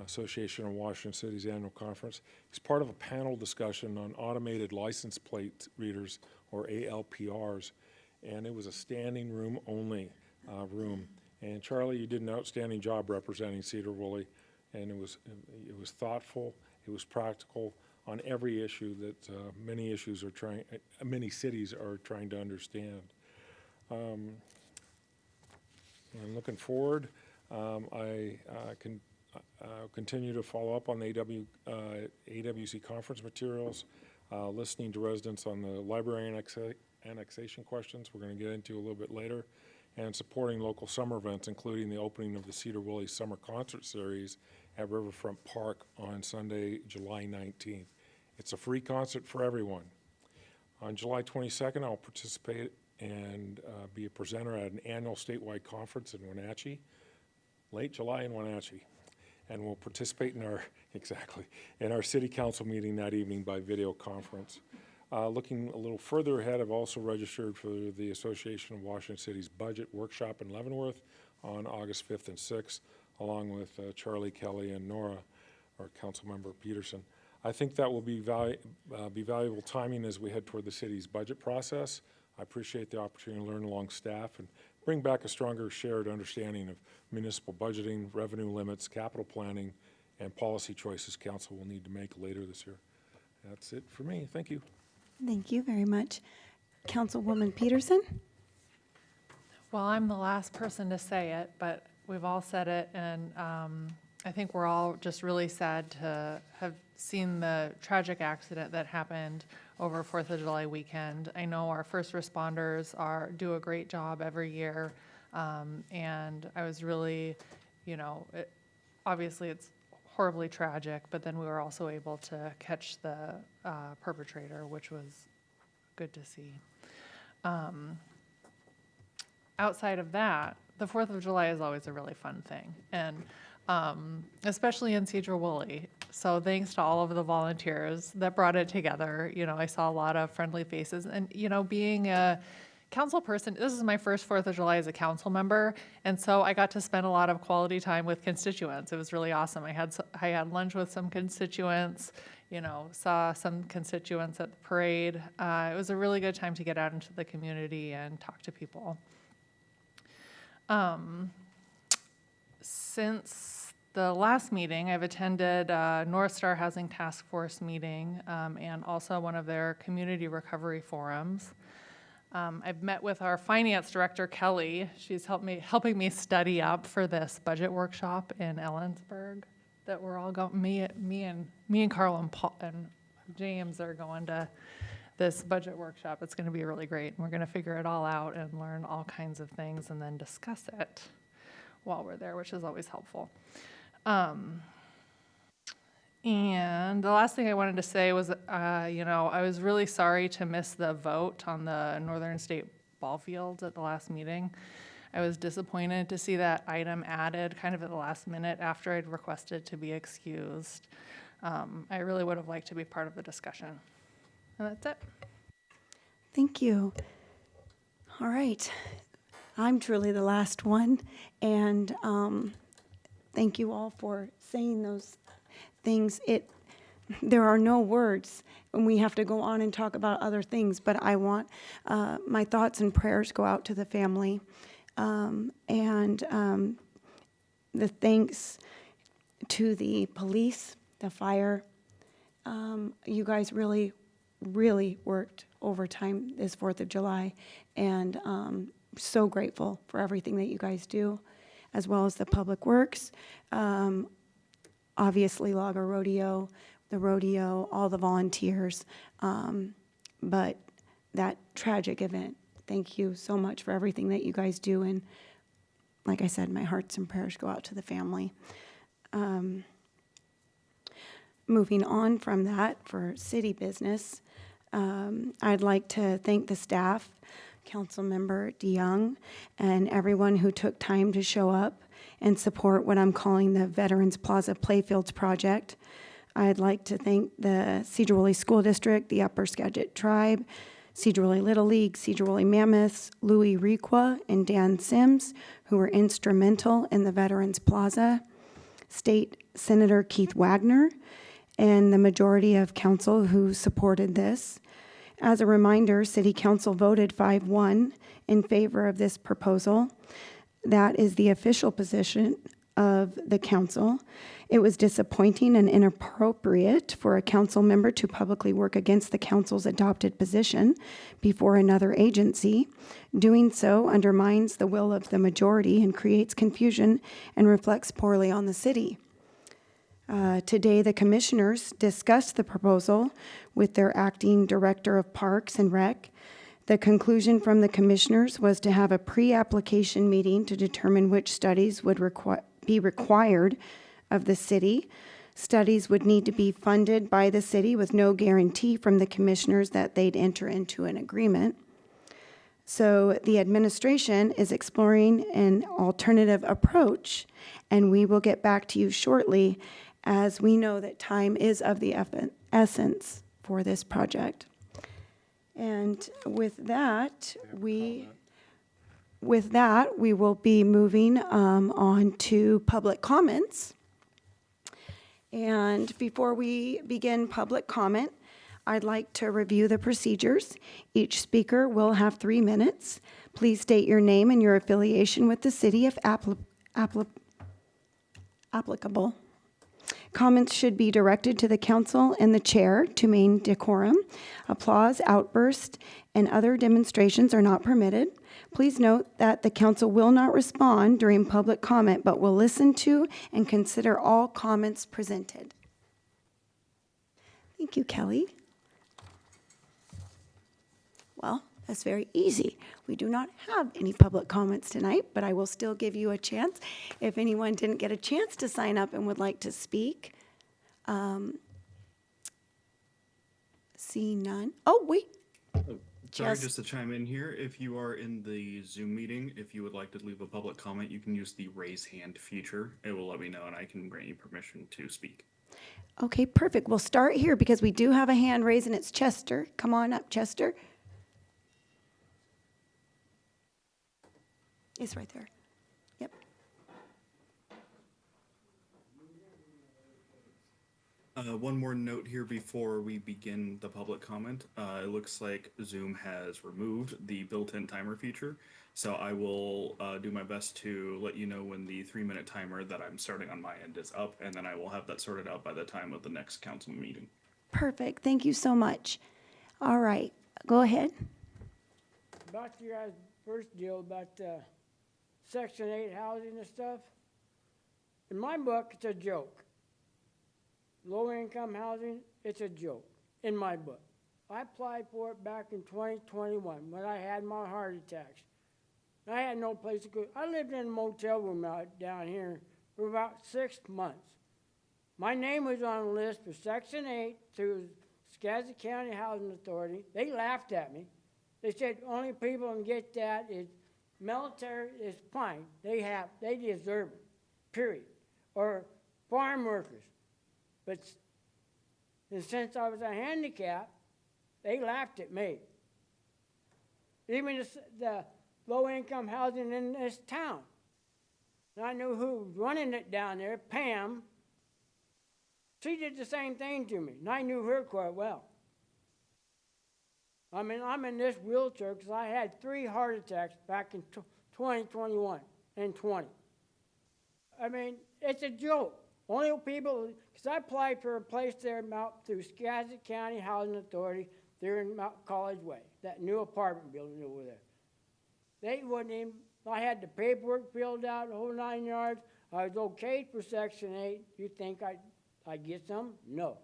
Association of Washington Cities annual conference. He's part of a panel discussion on automated license plate readers, or ALPRs, and it was a standing room only room. And Charlie, you did an outstanding job representing Sedro-Woolley, and it was thoughtful, it was practical. on every issue that many cities are trying to understand. And looking forward, I can continue to follow up on the AWC conference materials, listening to residents on the library annexation questions we're going to get into a little bit later, and supporting local summer events, including the opening of the Sedro-Woolley Summer Concert Series at Riverfront Park on Sunday, July 19th. It's a free concert for everyone. On July 22nd, I'll participate and be a presenter at an annual statewide conference in Wenatchee, late July in Wenatchee. And we'll participate in our city council meeting that evening by video conference. Looking a little further ahead, I've also registered for the Association of Washington City's budget workshop in Leavenworth on August 5th and 6th, along with Charlie, Kelly, and Nora, or Councilmember Peterson. I think that will be valuable timing as we head toward the city's budget process. I appreciate the opportunity to learn along staff and bring back a stronger shared understanding of municipal budgeting, revenue limits, capital planning, and policy choices council will need to make later this year. That's it for me. Thank you. Thank you very much. Councilwoman Peterson? Well, I'm the last person to say it, but we've all said it, and I think we're all just really sad to have seen the tragic accident that happened over 4th of July weekend. I know our first responders do a great job every year, and I was really, obviously it's horribly tragic, but then we were also able to catch the perpetrator, which was good to see. Outside of that, the 4th of July is always a really fun thing, and especially in Sedro-Woolley. So thanks to all of the volunteers that brought it together. I saw a lot of friendly faces, and being a council person, this is my first 4th of July as a council member, and so I got to spend a lot of quality time with constituents. It was really awesome. I had lunch with some constituents, saw some constituents at the parade. It was a really good time to get out into the community and talk to people. Since the last meeting, I've attended North Star Housing Task Force meeting and also one of their community recovery forums. I've met with our finance director, Kelly. She's helping me study up for this budget workshop in Ellensburg that we're all going. Me and Carl and Paul and James are going to this budget workshop. It's going to be really great. And we're going to figure it all out and learn all kinds of things and then discuss it while we're there, which is always helpful. And the last thing I wanted to say was, I was really sorry to miss the vote on the Northern State ball fields at the last meeting. I was disappointed to see that item added kind of at the last minute after I'd requested to be excused. I really would have liked to be part of the discussion. And that's it. Thank you. All right. I'm truly the last one, and thank you all for saying those things. There are no words, and we have to go on and talk about other things, but I want my thoughts and prayers go out to the family, and the thanks to the police, the fire. You guys really worked overtime this 4th of July, and so grateful for everything that you guys do, as well as the Public Works, obviously Lager Rodeo, the rodeo, all the volunteers, but that tragic event. Thank you so much for everything that you guys do, and like I said, my hearts and prayers go out to the family. Moving on from that for city business, I'd like to thank the staff, Councilmember DeYoung, and everyone who took time to show up and support what I'm calling the Veterans Plaza Playfields project. I'd like to thank the Sedro-Woolley School District, the Upper Skagit Tribe, Sedro-Woolley Little League, Sedro-Woolley Mammoths, Louis Requa, and Dan Sims, who were instrumental in the Veterans Plaza, State Senator Keith Wagner, and the majority of council who supported this. As a reminder, City Council voted 5-1 in favor of this proposal. That is the official position of the council. It was disappointing and inappropriate for a council member to publicly work against the council's adopted position before another agency. Doing so undermines the will of the majority and creates confusion and reflects poorly on the city. Today, the commissioners discussed the proposal with their acting director of Parks and Rec. The conclusion from the commissioners was to have a pre-application meeting to determine which studies would be required of the city. Studies would need to be funded by the city with no guarantee from the commissioners that they'd enter into an agreement. So the administration is exploring an alternative approach, and we will get back to you shortly, as we know that time is of the essence for this project. And with that, we will be moving on to public comments. And before we begin public comment, I'd like to review the procedures. Each speaker will have 3 minutes. Please state your name and your affiliation with the city if applicable. Comments should be directed to the council and the chair to maintain decorum. Applause, outbursts, and other demonstrations are not permitted. Please note that the council will not respond during public comment, but will listen to and consider all comments presented. Thank you, Kelly. Well, that's very easy. We do not have any public comments tonight, but I will still give you a chance. If anyone didn't get a chance to sign up and would like to speak, see none. Oh, wait. Sorry, Yes. just to chime in here, if you are in the Zoom meeting, if you would like to leave a public comment, you can use the raise hand feature. It will let me know and I can grant you permission to speak. Okay, perfect. We'll start here because we do have a hand raised, and it's Chester. Come on up, Chester. It's right there. Yep. One more note here before we begin the public comment. It looks like Zoom has removed the built-in timer feature, so I will do my best to let you know when the 3-minute timer that I'm starting on my end is up, and then I will have that sorted out by the time of the next council meeting. Perfect. Thank you so much. All right, go ahead. Back to your guys' first deal about Section 8 housing and stuff. In my book, it's a joke. Low-income housing, it's a joke, in my book. I applied for it back in 2021 when I had my heart attacks. I had no place to go. I lived in a motel room out down here for about 6 months. My name was on the list for Section 8 through Skagit County Housing Authority. They laughed at me. They said only people can get that is military is fine. They deserve it, period. Or farm workers. But since I was a handicap, they laughed at me. Even the low-income housing in this town. And I knew who was running it down there, Pam. She did the same thing to me, and I knew her quite well. I mean, I'm in this wheelchair because I had 3 heart attacks back in 2021 and 20. I mean, it's a joke. Only people, because I applied for a place there through Skagit County Housing Authority there in Mount College Way, that new apartment building over there. They wouldn't even, I had the paperwork filled out, the whole 9 yards. I was okayed for Section 8. You think I'd get some? No.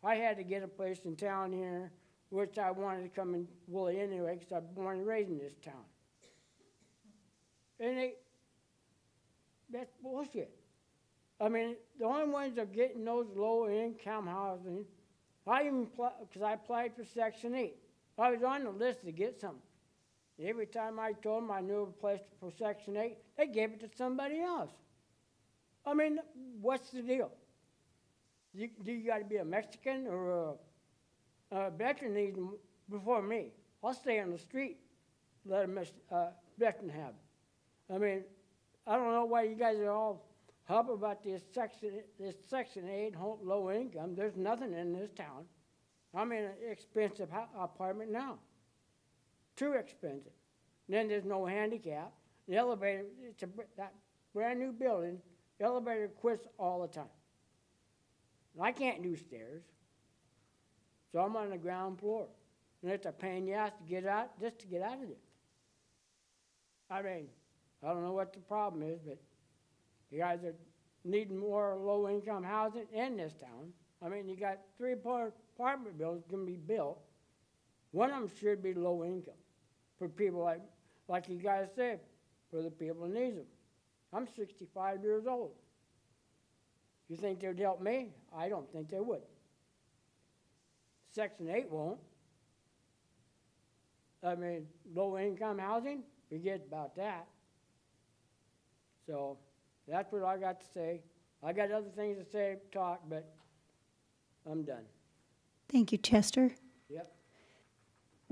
I had to get a place in town here, which I wanted to come in Woolley anyway, because I was born and raised in this town. And that's bullshit. I mean, the only ones that are getting those low-income housing, because I applied for Section 8. I was on the list to get something. Every time I told them I knew of a place for Section 8, they gave it to somebody else. I mean, what's the deal? Do you got to be a Mexican or a veteran needs them before me? I'll stay on the street, let a veteran have it. I mean, I don't know why you guys are all up about this Section 8 low income. There's nothing in this town. I'm in an expensive apartment now. Too expensive. And then there's no handicap. The elevator, that brand new building Elevator quits all the time. And I can't do stairs, so I'm on the ground floor. And it's a pain in the ass to get out, just to get out of there. I mean, I don't know what the problem is, but you guys are needing more low-income housing in this town. I mean, you got 3 apartment buildings can be built. One of them should be low income for people like you guys said, for the people who need them. I'm 65 years old. You think they'd help me? I don't think they would. Section 8 won't. I mean, low-income housing, forget about that. So that's what I got to say. I got other things to say, talk, but I'm done. Thank you, Chester. Yep.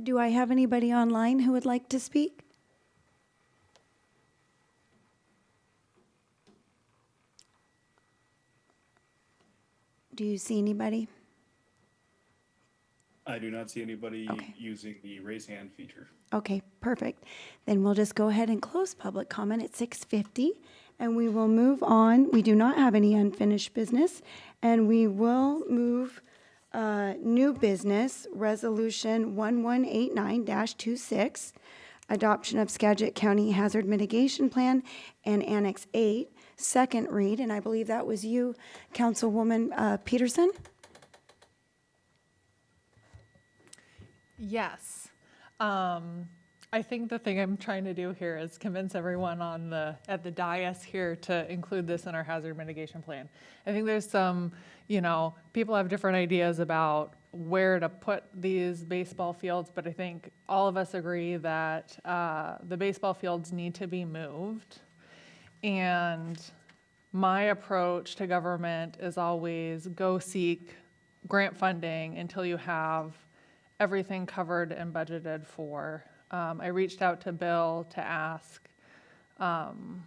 Do I have anybody online who would like to speak? Do you see anybody? I do not see anybody Okay. using the raise hand feature. Okay, perfect. Then we'll just go ahead and close public comment at 6:50, and we will move on. We do not have any unfinished business, and we will move new business, Resolution 1189-26, adoption of Skagit County Hazard Mitigation Plan and Annex 8, second read, and I believe that was you, Councilwoman Peterson? Yes. I think the thing I'm trying to do here is convince everyone at the dais here to include this in our hazard mitigation plan. I think there's some, people have different ideas about where to put these baseball fields, but I think all of us agree that the baseball fields need to be moved. And my approach to government is always go seek grant funding until you have everything covered and budgeted for. I reached out to Bill to ask kind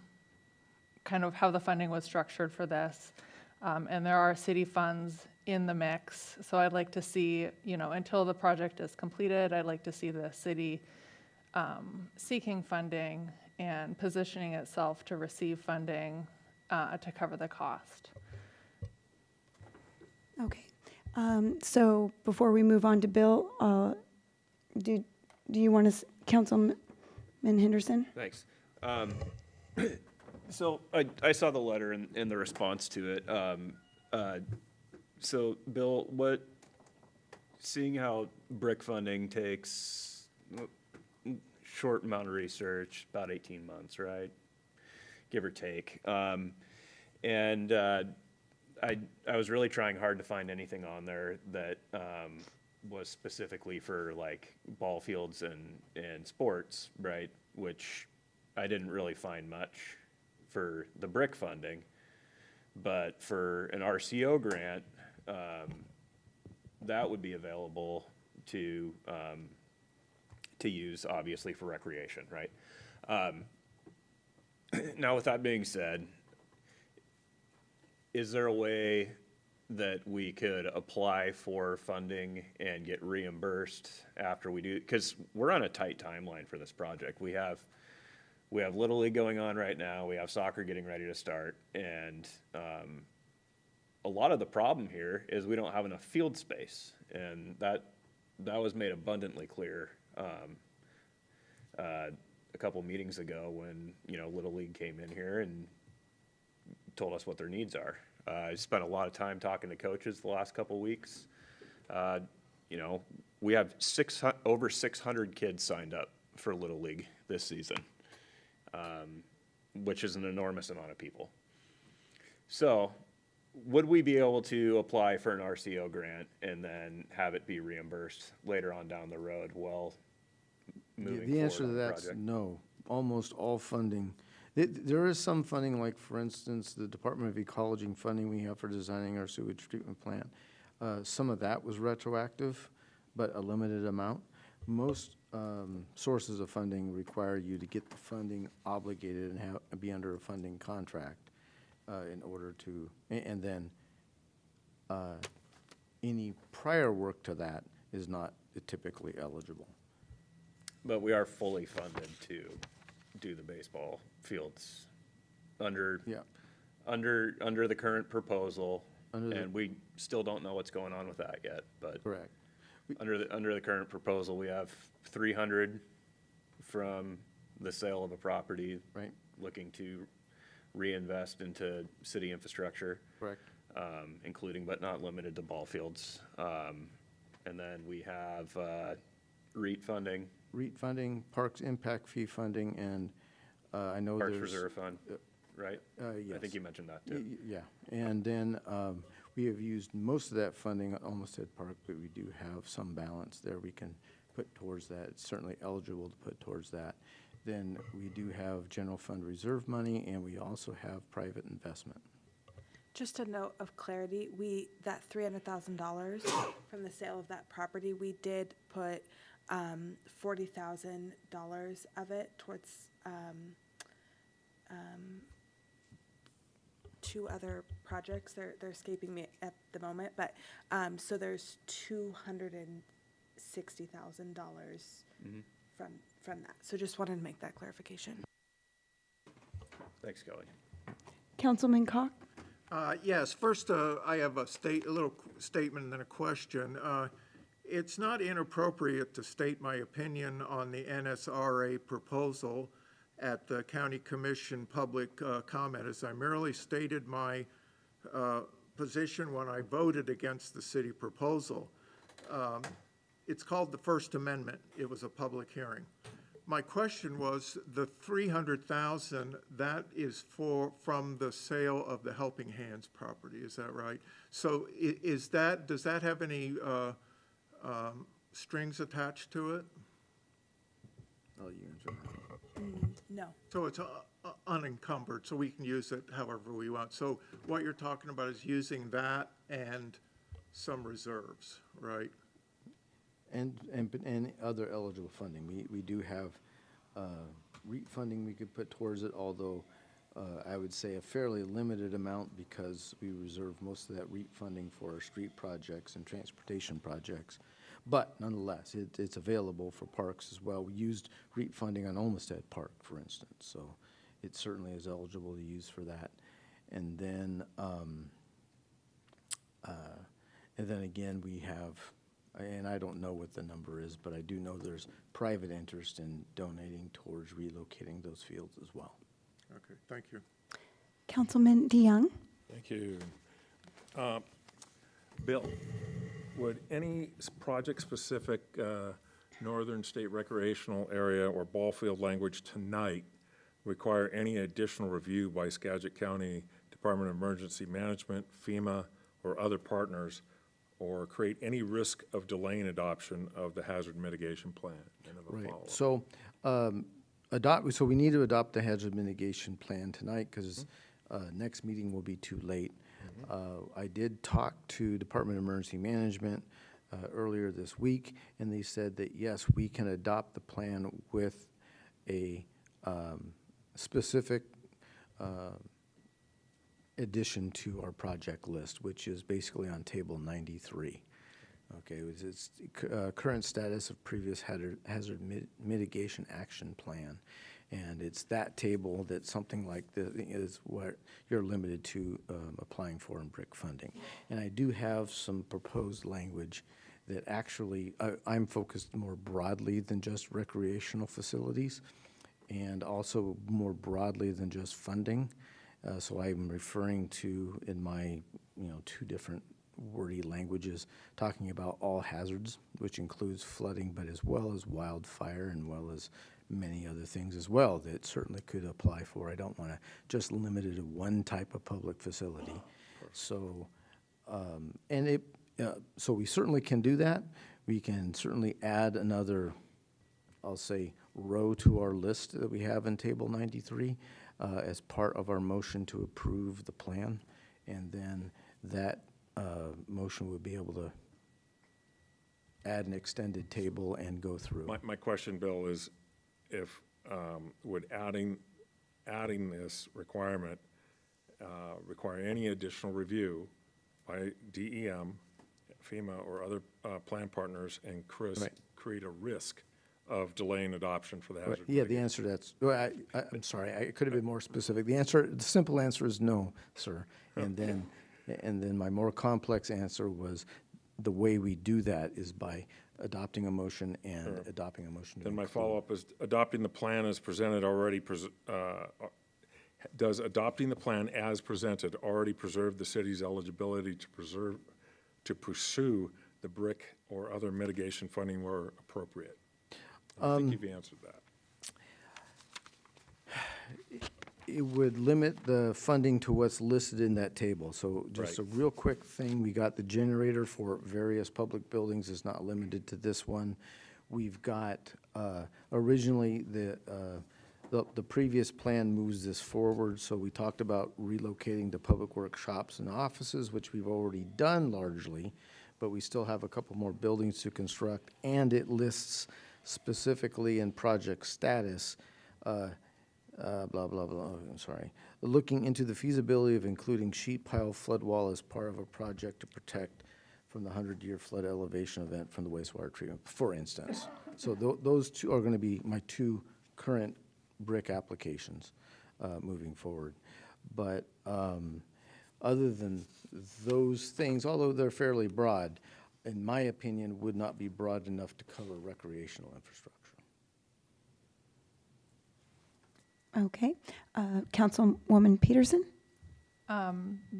of how the funding was structured for this. And there are city funds in the mix. So I'd like to see, until the project is completed, I'd like to see the city seeking funding and positioning itself to receive funding to cover the cost. Okay. So before we move on to Bill, do you want to, Councilman Henderson? Thanks. So I saw the letter and the response to it. So Bill, seeing how brick funding takes short amount of research, about 18 months, right? Give or take. I was really trying hard to find anything on there that was specifically for like ball fields and sports, right? Which I didn't really find much for the brick funding, but for an RCO grant, that would be available to use obviously for recreation, right? Now with that being said, is there a way that we could apply for funding and get reimbursed after we do? Because we're on a tight timeline for this project. We have Little League going on right now. We have soccer getting ready to start. And a lot of the problem here is we don't have enough field space. And that was made abundantly clear a couple meetings ago when, Little League came in here and told us what their needs are. I spent a lot of time talking to coaches the last couple weeks. We have over 600 kids signed up for Little League this season, which is an enormous amount of people. So would we be able to apply for an RCO grant and then have it be reimbursed later on down the road while moving The answer to forward on the that's project? no. Almost all funding. There is some funding, like for instance, the Department of Ecology funding we have for designing our sewage treatment plant. Some of that was retroactive, but a limited amount. Most sources of funding require you to get the funding obligated and be under a funding contract in order to, and then any prior work to that is not typically eligible. But we are fully funded to do the baseball fields under Yeah. under the current proposal, Under the- and we still don't know what's going on with that yet, but Correct. under the current proposal, we have 300 from the sale of a property. Right. Looking to reinvest into city infrastructure. Correct. Including but not limited to ball fields. And then we have, REIT funding, REIT funding, Parks Impact Fee funding, and I know Parks there's. Reserve Fund, right? I Yes. think you mentioned that too. Yeah, and then we have used most of that funding at Olmsted Park, but we do have some balance there we can put towards that. It's certainly eligible to put towards that. Then we do have general fund reserve money, and we also have private investment. Just a note of clarity, that $300,000 from the sale of that property, we did put $40,000 of it towards two other projects. They're escaping me at the moment, but so there's $260,000 from that. So just wanted to make that clarification. Thanks, Kelly. Councilman Cock? Yes, first, I have a little statement and then a question. It's not inappropriate to state my opinion on the NSRA proposal at the County Commission public comment, as I merely stated my position when I voted against the city proposal. It's called the First Amendment. It was a public hearing. My question was, the $300,000, that is from the sale of the Helping Hands property, is that right? So does that have any strings attached to it? Oh, you answer that. No. So it's unencumbered, so we can use it however we want. So what you're talking about is using that and some reserves, right? And other eligible funding. We do have REIT funding we could put towards it, although I would say a fairly limited amount because we reserve most of that REIT funding for our street projects and transportation projects. But nonetheless, it's available for parks as well. We used REIT funding on Olmsted Park, for instance, so it certainly is eligible to use for that. And then again, we have, and I don't know what the number is, but I do know there's private interest in donating towards relocating those fields as well. Okay, thank you. Councilman DeYoung? Thank you. Bill, would any project-specific northern state recreational area or ball field language tonight require any additional review by Skagit County Department of Emergency Management, FEMA, or other partners, or create any risk of delaying adoption of the hazard mitigation plan? And of a Right, follow-up. so so we need to adopt the hazard mitigation plan tonight because next meeting will be too late. I did talk to Department of Emergency Management earlier this week, and they said that yes, we can adopt the plan with a specific addition to our project list, which is basically on table 93. Okay, it's current status of previous hazard mitigation action plan. And it's that table that something like this is what you're limited to applying for in BRIC funding. And I do have some proposed language that actually, I'm focused more broadly than just recreational facilities and also more broadly than just funding. So I'm referring to, in my, two different wordy languages, talking about all hazards, which includes flooding, but as well as wildfire and well as many other things as well that certainly could apply for. I don't want to just limit it to one type of public facility. So, so we certainly can do that. We can certainly add another, I'll say, row to our list that we have in table 93 as part of our motion to approve the plan. And then that motion would be able to add an extended table and go through. My question, Bill, is if, would adding this requirement require any additional review by DEM, FEMA, or other plan partners, and Chris, Right. create a risk of delaying adoption for the Right, hazard yeah, the mitigation? answer to that's, well, I'm sorry, I could have been more specific. The simple answer is no, sir. And then my more complex answer was, the way we do that is by adopting a motion and adopting a motion to Then my include. follow-up is, adopting the plan as presented already, does adopting the plan as presented already preserve the city's eligibility to pursue the BRIC or other mitigation funding where appropriate? I think you've answered that. It would limit the funding to what's listed in that table. So just a Right. real quick thing, we got the generator for various public buildings is not limited to this one. We've got, originally, the previous plan moves this forward, so we talked about relocating the public workshops and offices, which we've already done largely, but we still have a couple more buildings to construct, and it lists specifically in project status, blah, blah, blah, I'm sorry. Looking into the feasibility of including sheet pile flood wall as part of a project to protect from the 100-year flood elevation event from the wastewater treatment, for instance. So those two are going to be my two current BRIC applications moving forward. But other than those things, although they're fairly broad, in my opinion, would not be broad enough to cover recreational infrastructure. Okay. Councilwoman Peterson?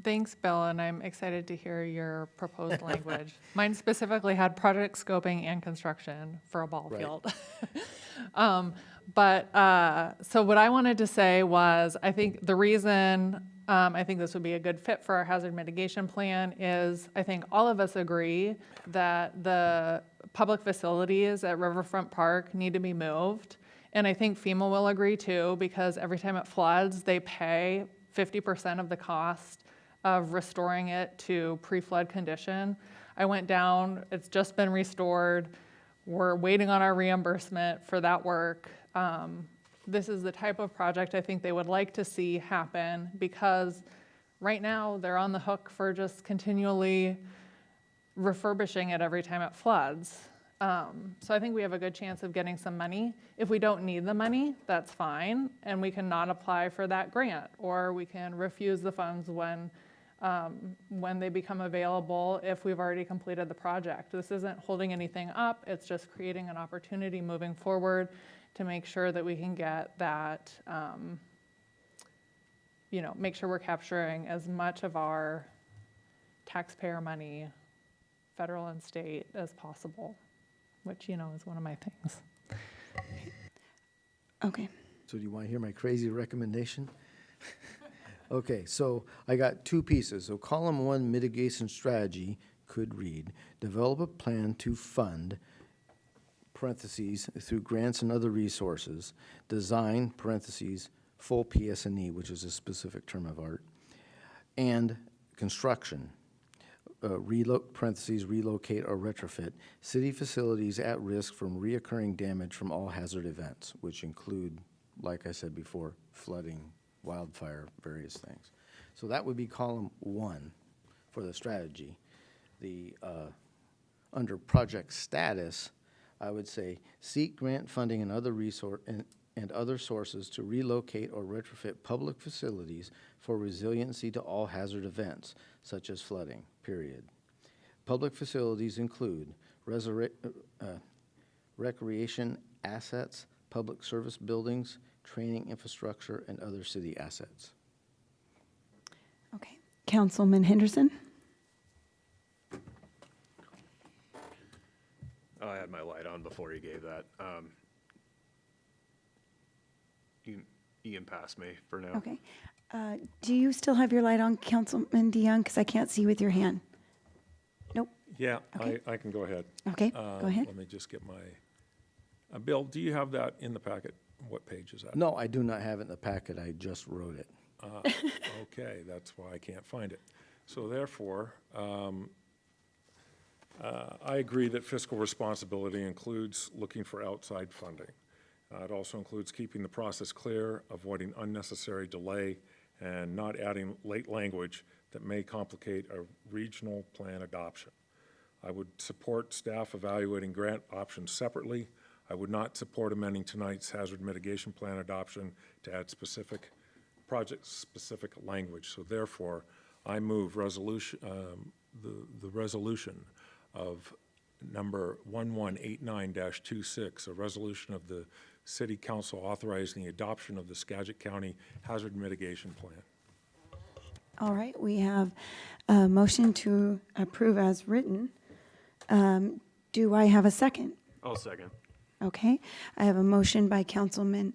Thanks, Bill, and I'm excited to hear your proposed language. Mine specifically had project scoping and construction for a ball Right. field. So what I wanted to say was, I think the reason I think this would be a good fit for our hazard mitigation plan is, I think all of us agree that the public facilities at Riverfront Park need to be moved. And I think FEMA will agree too, because every time it floods, they pay 50% of the cost of restoring it to pre-flood condition. I went down, it's just been restored. We're waiting on our reimbursement for that work. This is the type of project I think they would like to see happen, because right now they're on the hook for just continually refurbishing it every time it floods. So I think we have a good chance of getting some money. If we don't need the money, that's fine, and we can not apply for that grant, or we can refuse the funds when they become available if we've already completed the project. This isn't holding anything up, it's just creating an opportunity moving forward to make sure that we can get that, make sure we're capturing as much of our taxpayer money, federal and state, as possible, which, is one of my things. Okay. So do you want to hear my crazy recommendation? Okay, so I got two pieces. So column 1, mitigation strategy, could read, develop a plan to fund, parentheses, through grants and other resources, design, parentheses, full PS&E, which is a specific term of art, and construction, parentheses, relocate or retrofit, city facilities at risk from reoccurring damage from all hazard events, which include, like I said before, flooding, wildfire, various things. So that would be column 1 for the strategy. The under project status, I would say seek grant funding and other sources to relocate or retrofit public facilities for resiliency to all hazard events, such as flooding, period. Public facilities include recreation assets, public service buildings, training infrastructure, and other city assets. Okay. Councilman Henderson? Oh, I had my light on before you gave that. You can pass me for now. Okay. Do you still have your light on, Councilman DeYoung? Because I can't see with your hand. Nope. Yeah, Okay. I can go ahead. Okay, go ahead. Let me just get my, Bill, do you have that in the packet? What page is that? No, I do not have it in the packet. I just wrote it. Okay, that's why I can't find it. So therefore, I agree that fiscal responsibility includes looking for outside funding. It also includes keeping the process clear, avoiding unnecessary delay, and not adding late language that may complicate a regional plan adoption. I would support staff evaluating grant options separately. I would not support amending tonight's hazard mitigation plan adoption to add specific, project-specific language. So therefore, I move resolution, the resolution of number 1189-26, a resolution of the City Council authorizing the adoption of the Skagit County Hazard Mitigation Plan. All right, we have a motion to approve as written. Do I have a second? I'll second. Okay, I have a motion by Councilman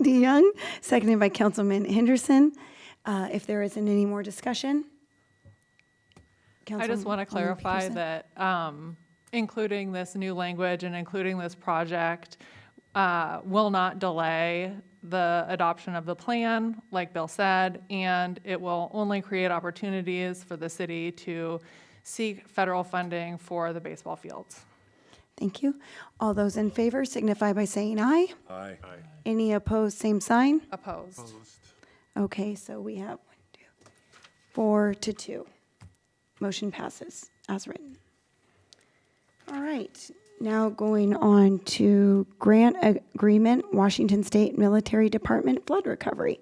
DeYoung, seconded by Councilman Henderson. If there isn't any more discussion? I just want to Councilwoman clarify Peterson? that including this new language and including this project will not delay the adoption of the plan, like Bill said, and it will only create opportunities for the city to seek federal funding for the baseball fields. Thank you. All those in favor signify by saying aye. Aye. Any opposed, same sign? Opposed. Okay, so we have 4-2. Motion passes as written. All right, now going on to grant agreement, Washington State Military Department flood recovery.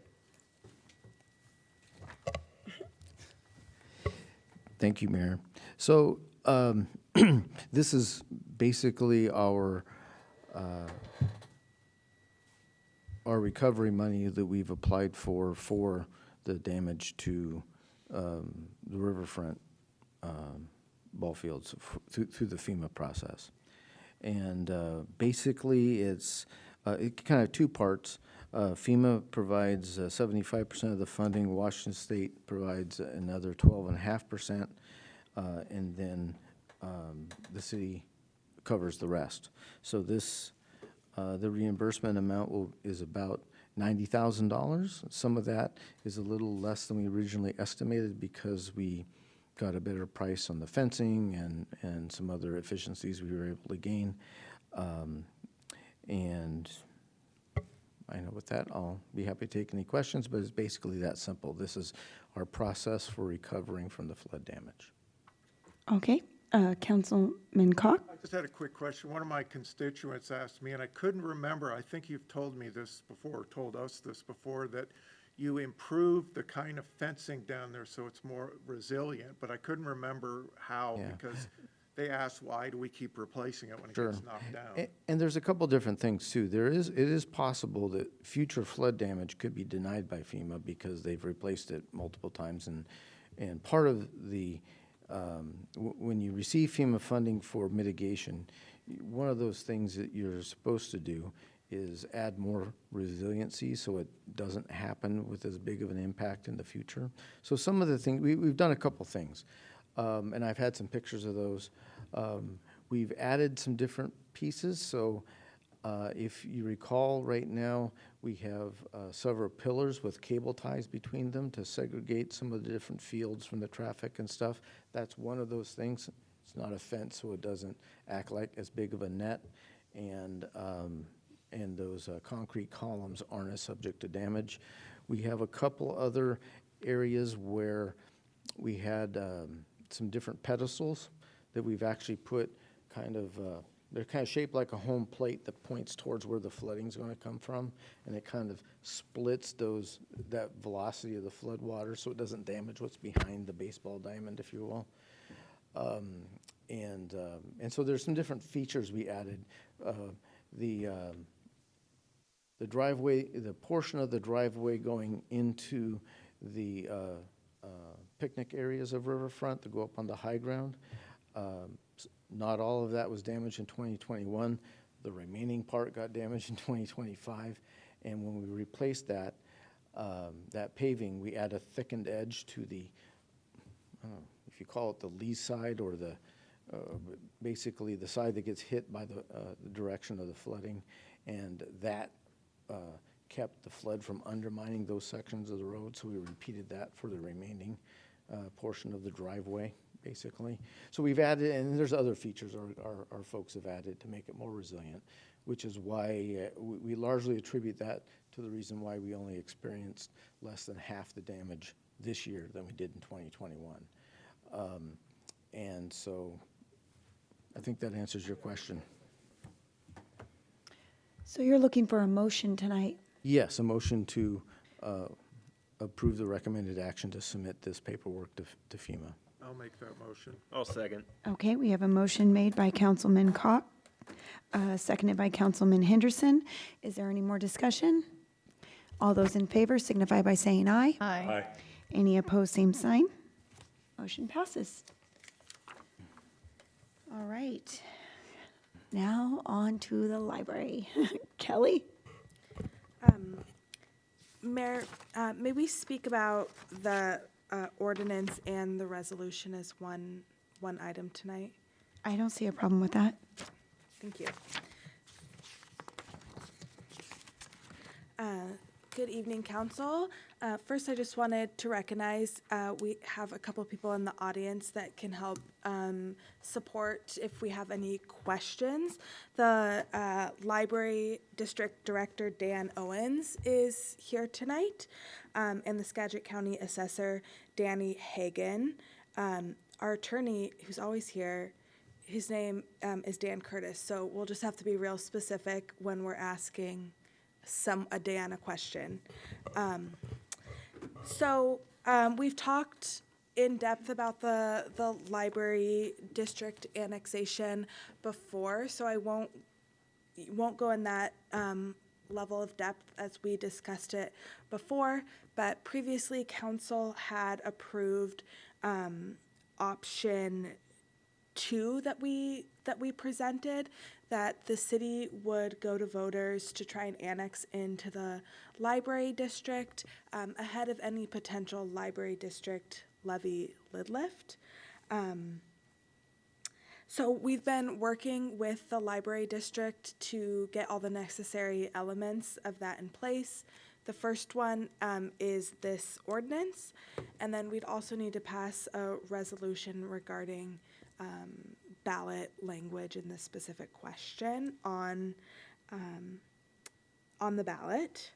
Thank you, Mayor. So this is basically our recovery money that we've applied for the damage to the riverfront ball fields through the FEMA process. And basically it's kind of two parts. FEMA provides 75% of the funding, Washington State provides another 12.5%, and then the city covers the rest. So this, the reimbursement amount is about $90,000. Some of that is a little less than we originally estimated because we got a better price on the fencing and some other efficiencies we were able to gain. And I know with that, I'll be happy to take any questions, but it's basically that simple. This is our process for recovering from the flood damage. Okay, Councilman Cock? I just had a quick question. One of my constituents asked me, and I couldn't remember, I think you've told me this before, told us this before, that you improved the kind of fencing down there so it's more resilient, but I couldn't remember how, Yeah. because they asked, why do we keep replacing it when it Sure. gets knocked down? And there's a couple different things too. It is possible that future flood damage could be denied by FEMA because they've replaced it multiple times. And part of the, when you receive FEMA funding for mitigation, one of those things that you're supposed to do is add more resiliency so it doesn't happen with as big of an impact in the future. So some of the things, we've done a couple things. And I've had some pictures of those. We've added some different pieces. So if you recall, right now we have several pillars with cable ties between them to segregate some of the different fields from the traffic and stuff. That's one of those things. It's not a fence, so it doesn't act like as big of a net. And those concrete columns aren't as subject to damage. We have a couple other areas where we had some different pedestals that we've actually put kind of, they're kind of shaped like a home plate that points towards where the flooding's going to come from, and it kind of splits that velocity of the flood water so it doesn't damage what's behind the baseball diamond, if you will. And so there's some different features we added. The driveway, the portion of the driveway going into the picnic areas of Riverfront to go up on the high ground. Not all of that was damaged in 2021. The remaining part got damaged in 2025. And when we replaced that paving, we add a thickened edge to the, if you call it the lee side or the, basically the side that gets hit by the direction of the flooding. And that kept the flood from undermining those sections of the road. So we repeated that for the remaining portion of the driveway, basically. So we've added, and there's other features our folks have added to make it more resilient, which is why we largely attribute that to the reason why we only experienced less than half the damage this year than we did in 2021. And so I think that answers your question. So you're looking for a motion tonight? Yes, a motion to approve the recommended action to submit this paperwork to FEMA. I'll make that motion. I'll second. Okay, we have a motion made by Councilman Koch, seconded by Councilman Henderson. Is there any more discussion? All those in favor signify by saying aye. Aye. Any opposed, same sign. Motion passes. All right. Now on to the library. Kelly? Mayor, may we speak about the ordinance and the resolution as one item tonight? I don't see a problem with that. Thank you. Good evening, council. First, I just wanted to recognize we have a couple people in the audience that can help support if we have any questions. The Library District Director, Dan Owens, is here tonight, and the Skagit County Assessor, Danny Hagan. Our attorney, who's always here, his name is Dan Curtis, so we'll just have to be real specific when we're asking a Dan a question. We've talked in depth about the library district annexation before, so I won't go in that level of depth as we discussed it before, but previously council had approved option 2 that we presented, that the city would go to voters to try and annex into the library district ahead of any potential library district levy lid lift. So we've been working with the library district to get all the necessary elements of that in place. The first one is this ordinance, and then we'd also need to pass a resolution regarding ballot language in this specific question on the ballot.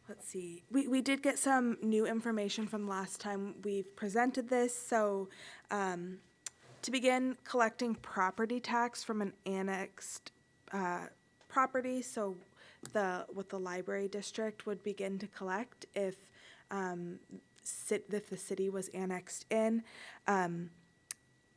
Let's see. We did get some new information from last time we've presented this. So to begin collecting property tax from an annexed property, so what the library district would begin to collect if the city was annexed in,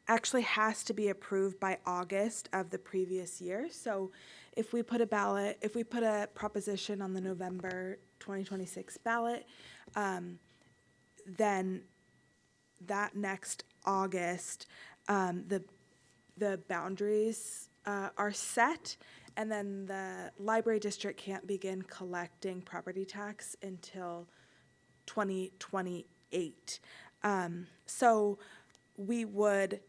actually has to be approved by August of the previous year. So if we put a proposition on the November 2026 ballot, then that next August, the boundaries are set, and then the library district can't begin collecting property tax until 2028. So we would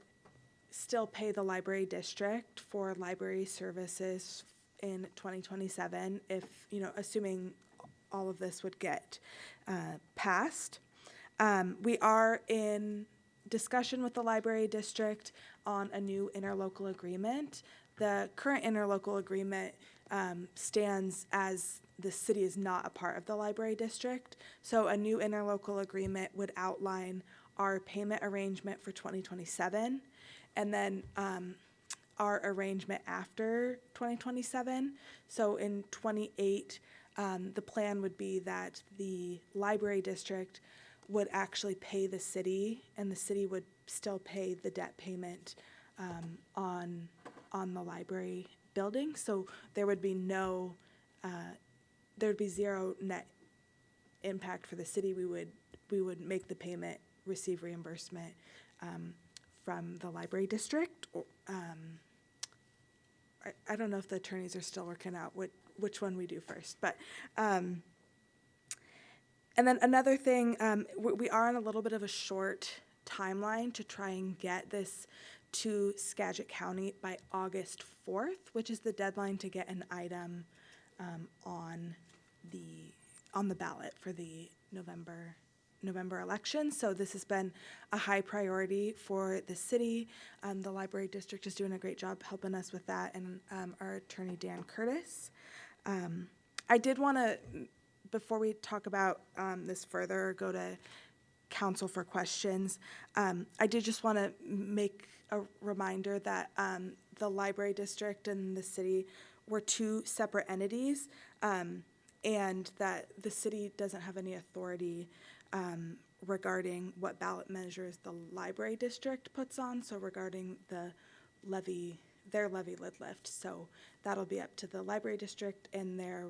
still pay the library district for library services in 2027 if, assuming all of this would get passed. We are in discussion with the library district on a new interlocal agreement. The current interlocal agreement stands as the city is not a part of the library district. So a new interlocal agreement would outline our payment arrangement for 2027, and then our arrangement after 2027. So in 28, the plan would be that the library district would actually pay the city, and the city would still pay the debt payment on the library building. So there would be zero net impact for the city. We would make the payment, receive reimbursement from the library district. I don't know if the attorneys are still working out which one we do first, but and then another thing, we are on a little bit of a short timeline to try and get this to Skagit County by August 4th, which is the deadline to get an item on the ballot for the November election. So this has been a high priority for the city. The library district is doing a great job helping us with that, and our attorney, Dan Curtis. I did want to, before we talk about this further, go to council for questions. I did just want to make a reminder that the library district and the city were two separate entities, and that the city doesn't have any authority regarding what ballot measures the library district puts on, so regarding the levy, their levy lid lift. So that'll be up to the library district and their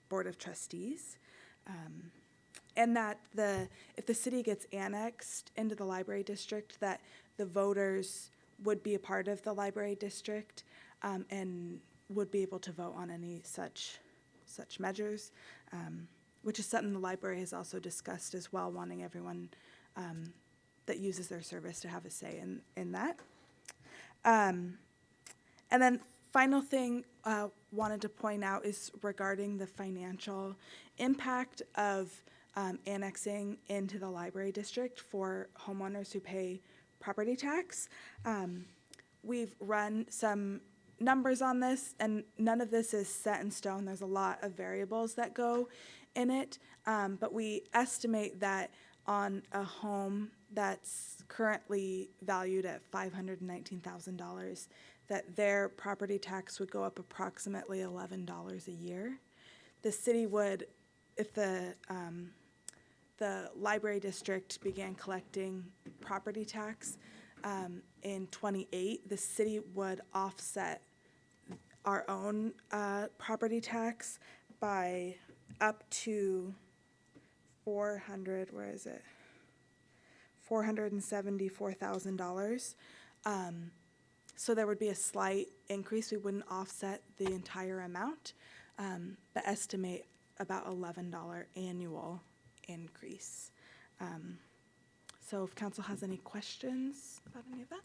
board of trustees. And that if the city gets annexed into the library district, that the voters would be a part of the library district and would be able to vote on any such measures, which is something the library has also discussed as well, wanting everyone that uses their service to have a say in that. And then final thing wanted to point out is regarding the financial impact of annexing into the library district for homeowners who pay property tax. We've run some numbers on this, and none of this is set in stone. There's a lot of variables that go in it, but we estimate that on a home that's currently valued at $519,000, that their property tax would go up approximately $11 a year. The city would, if the library district began collecting property tax in '28, the city would offset our own property tax by up to $474,000. So there would be a slight increase. We wouldn't offset the entire amount, but estimate about $11 annual increase. So if council has any questions about any of that?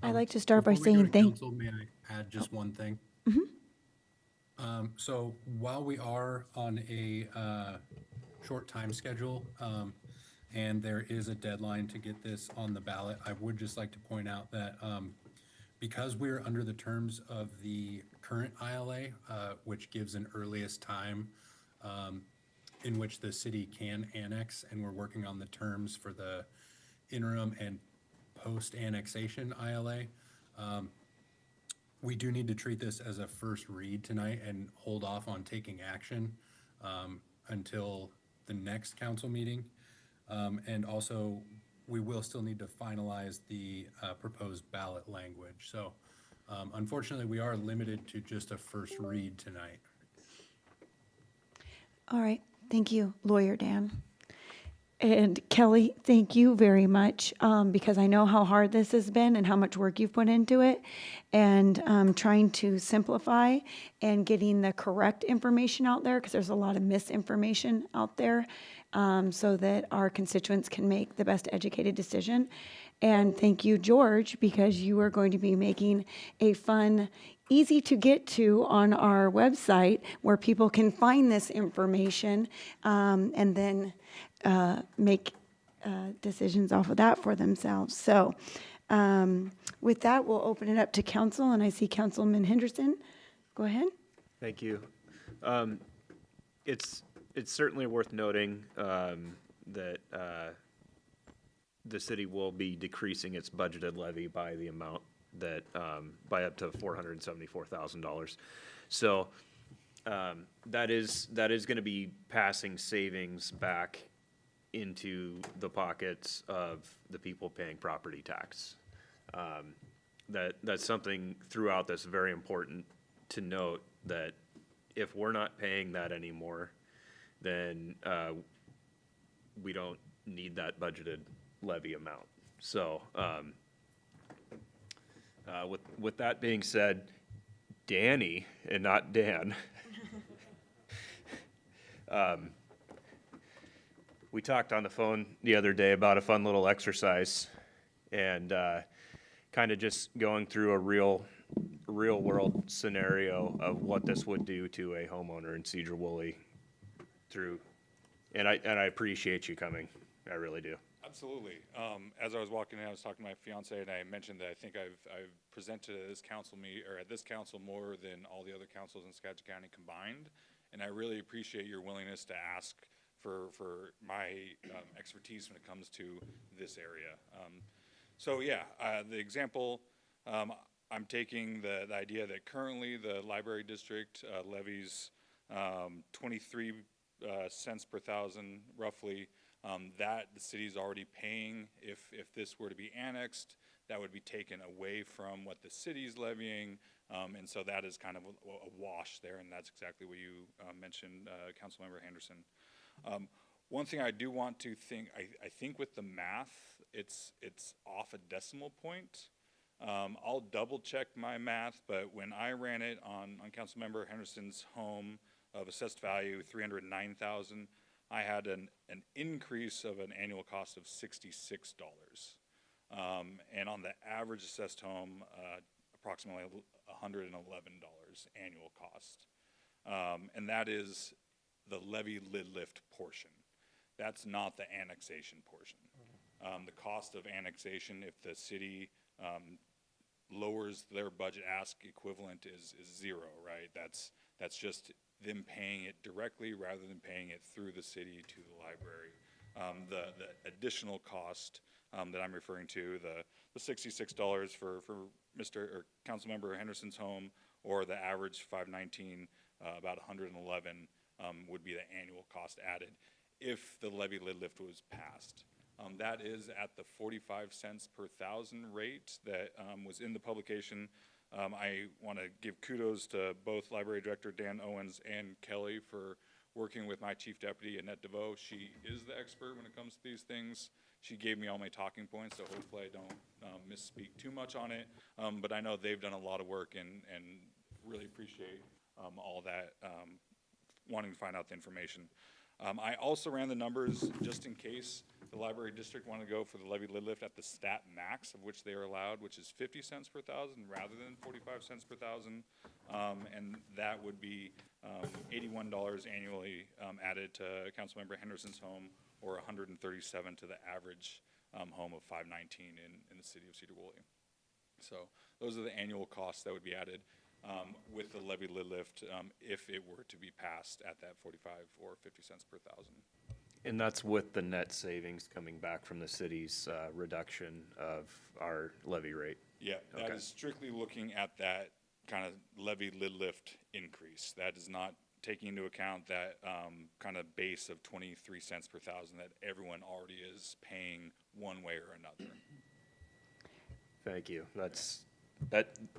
I'd like to start by Before we go saying to thank. council, may I add just one thing? Mhm. So while we are on a short time schedule, and there is a deadline to get this on the ballot, I would just like to point out that because we're under the terms of the current ILA, which gives an earliest time in which the city can annex, and we're working on the terms for the interim and post-annexation ILA, we do need to treat this as a first read tonight and hold off on taking action until the next council meeting. And also, we will still need to finalize the proposed ballot language. So unfortunately, we are limited to just a first read tonight. All right, thank you, Lawyer Dan. And Kelly, thank you very much, because I know how hard this has been and how much work you've put into it, and trying to simplify and getting the correct information out there, because there's a lot of misinformation out there, so that our constituents can make the best educated decision. And thank you, George, because you are going to be making a fun, easy to get to on our website where people can find this information, and then make decisions off of that for themselves. So with that, we'll open it up to council, and I see Councilman Henderson. Go ahead. Thank you. It's certainly worth noting that the city will be decreasing its budgeted levy by the amount that by up to $474,000. So that is going to be passing savings back into the pockets of the people paying property tax. That's something throughout that's very important to note, that if we're not paying that anymore, then we don't need that budgeted levy amount. So with that being said, Danny, and not Dan, we talked on the phone the other day about a fun little exercise, and kind of just going through a real world scenario of what this would do to a homeowner in Sedro-Woolley through, and I appreciate you coming. I really do. Absolutely. As I was walking in, I was talking to my fiance, and I mentioned that I think I've presented at this council at this council more than all the other councils in Skagit County combined, and I really appreciate your willingness to ask for my expertise when it comes to this area. So yeah, the example, I'm taking the idea that currently the library district levies 23 cents per thousand roughly. That the city's already paying. If this were to be annexed, that would be taken away from what the city's levying. And so that is kind of a wash there, and that's exactly what you mentioned, Councilmember Henderson. One thing I do want to think, I think with the math, it's off a decimal point. I'll double check my math, but when I ran it on Councilmember Henderson's home of assessed value, $309,000, I had an increase of an annual cost of $66. And on the average assessed home, approximately $111 annual cost. And that is the levy lid lift portion. That's not the annexation portion. The cost of annexation, if the city lowers their budget ask equivalent is zero, right? That's just them paying it directly rather than paying it through the city to the library. The additional cost that I'm referring to, the $66 for Mr. or Councilmember Henderson's home, or the average $519, about $111, would be the annual cost added if the levy lid lift was passed. That is at the 45 cents per thousand rate that was in the publication. I want to give kudos to both Library Director Dan Owens and Kelly for working with my Chief Deputy, Annette DeVoe. She is the expert when it comes to these things. She gave me all my talking points, so hopefully I don't misspeak too much on it. But I know they've done a lot of work and really appreciate all that, wanting to find out the information. I also ran the numbers just in case the library district wanted to go for the levy lid lift at the stat max of which they are allowed, which is 50 cents per thousand rather than 45 cents per thousand. And that would be $81 annually added to Councilmember Henderson's home, or $137 to the average home of $519 in the city of Sedro-Woolley. So those are the annual costs that would be added with the levy lid lift if it were to be passed at that 45 or 50 cents per thousand. And that's with the net savings coming back from the city's reduction of our levy rate. Yeah, that is strictly looking at that kind of levy lid lift increase. That is not taking into account that kind of base of 23 cents per thousand that everyone already is paying one way or another. Thank you.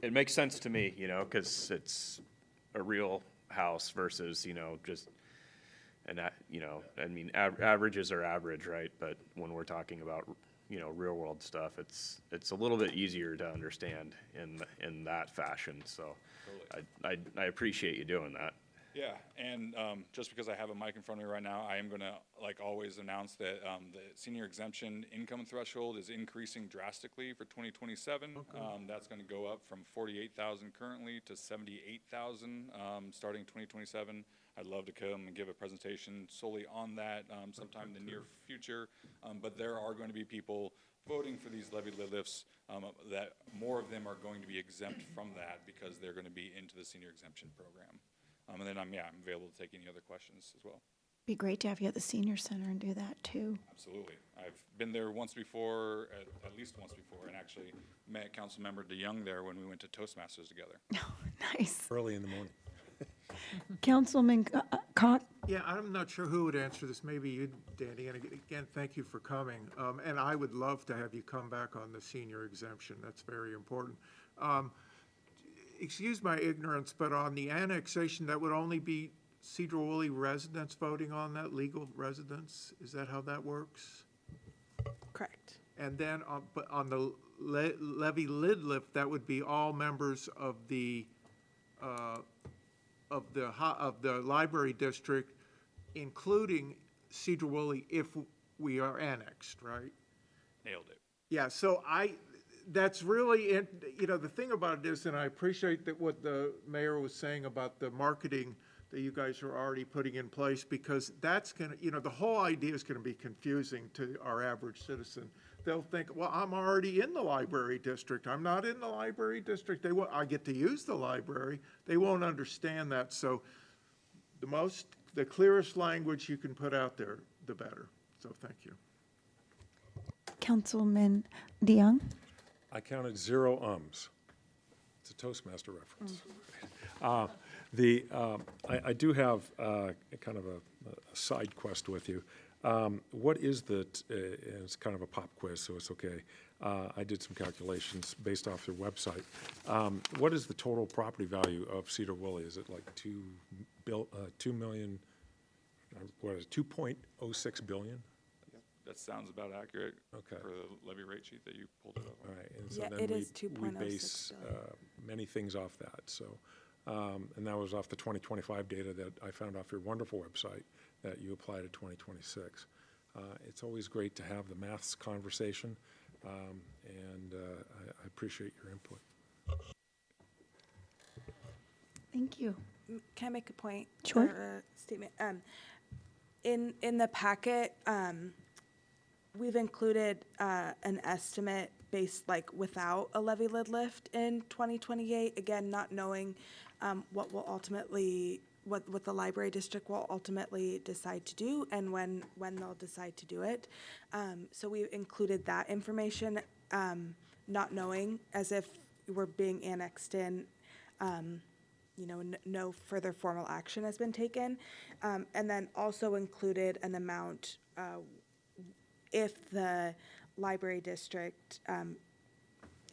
It makes sense to me, you know, because it's a real house versus, you know, just, and that, you know, I mean, averages are average, right? But when we're talking about, you know, real world stuff, it's a little bit easier to understand in that fashion. So Totally. I appreciate you doing that. Yeah, and just because I have a mic in front of me right now, I am going to, like always, announce that the senior exemption income threshold is increasing drastically for 2027. That's going to go up from 48,000 currently to 78,000 starting 2027. I'd love to come and give a presentation solely on that sometime in the near future. But there are going to be people voting for these levy lid lifts that more of them are going to be exempt from that because they're going to be into the senior exemption program. And then I'm available to take any other questions as well. Be great to have you at the senior center and do that too. Absolutely. I've been there once before, at least once before, and actually met Councilmember DeYoung there when we went to Toastmasters together. Nice. Early in the morning. Councilman Cox? Yeah, I'm not sure who would answer this. Maybe you, Danny. And again, thank you for coming. And I would love to have you come back on the senior exemption. That's very important. Excuse my ignorance, but on the annexation, that would only be Sedro-Woolley residents voting on that, legal residents? Is that how that works? Correct. And then on the levy lid lift, that would be all members of the library district, including Sedro-Woolley if we are annexed, right? Nailed it. Yeah, so that's really, you know, the thing about it is, and I appreciate that what the mayor was saying about the marketing that you guys are already putting in place, because that's going to, you know, the whole idea is going to be confusing to our average citizen. They'll think, well, I'm already in the library district. I'm not in the library district. I get to use the library. They won't understand that. So the most the clearest language you can put out there, the better. So thank you. Councilman DeYoung? I counted 0 ums. It's a Toastmaster reference. I do have kind of a side quest with you. What is it's kind of a pop quiz, so it's okay. I did some calculations based off your website. What is the total property value of Sedro-Woolley? Is it like 2 million, what is it, 2.06 billion? That sounds about accurate. Okay. For the levy rate sheet that you pulled it up on. All right, and so Yeah, then it is we 2.06 base many things off that. So, and that was off the 2025 data that I found off your wonderful website that you applied to 2026. It's always great to have the maths conversation, and I appreciate your input. Thank you. Can I make a point? Sure. Or a statement? In the packet, we've included an estimate based like without a levy lid lift in 2028. Again, not knowing what will ultimately, what the library district will ultimately decide to do and when they'll decide to do it. So we included that information, not knowing, as if we're being annexed in. No further formal action has been taken. And then also included an amount if the library district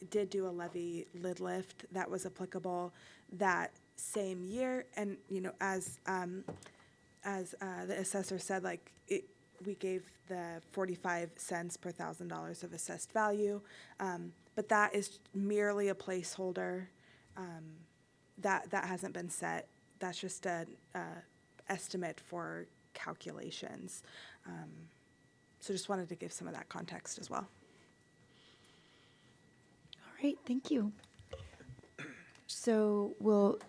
did do a levy lid lift that was applicable that same year. And, as the assessor said, we gave the 45 cents per $1,000 of assessed value. But that is merely a placeholder. That hasn't been set. That's just an estimate for calculations. So just wanted to give some of that context as well. All right, thank you. So will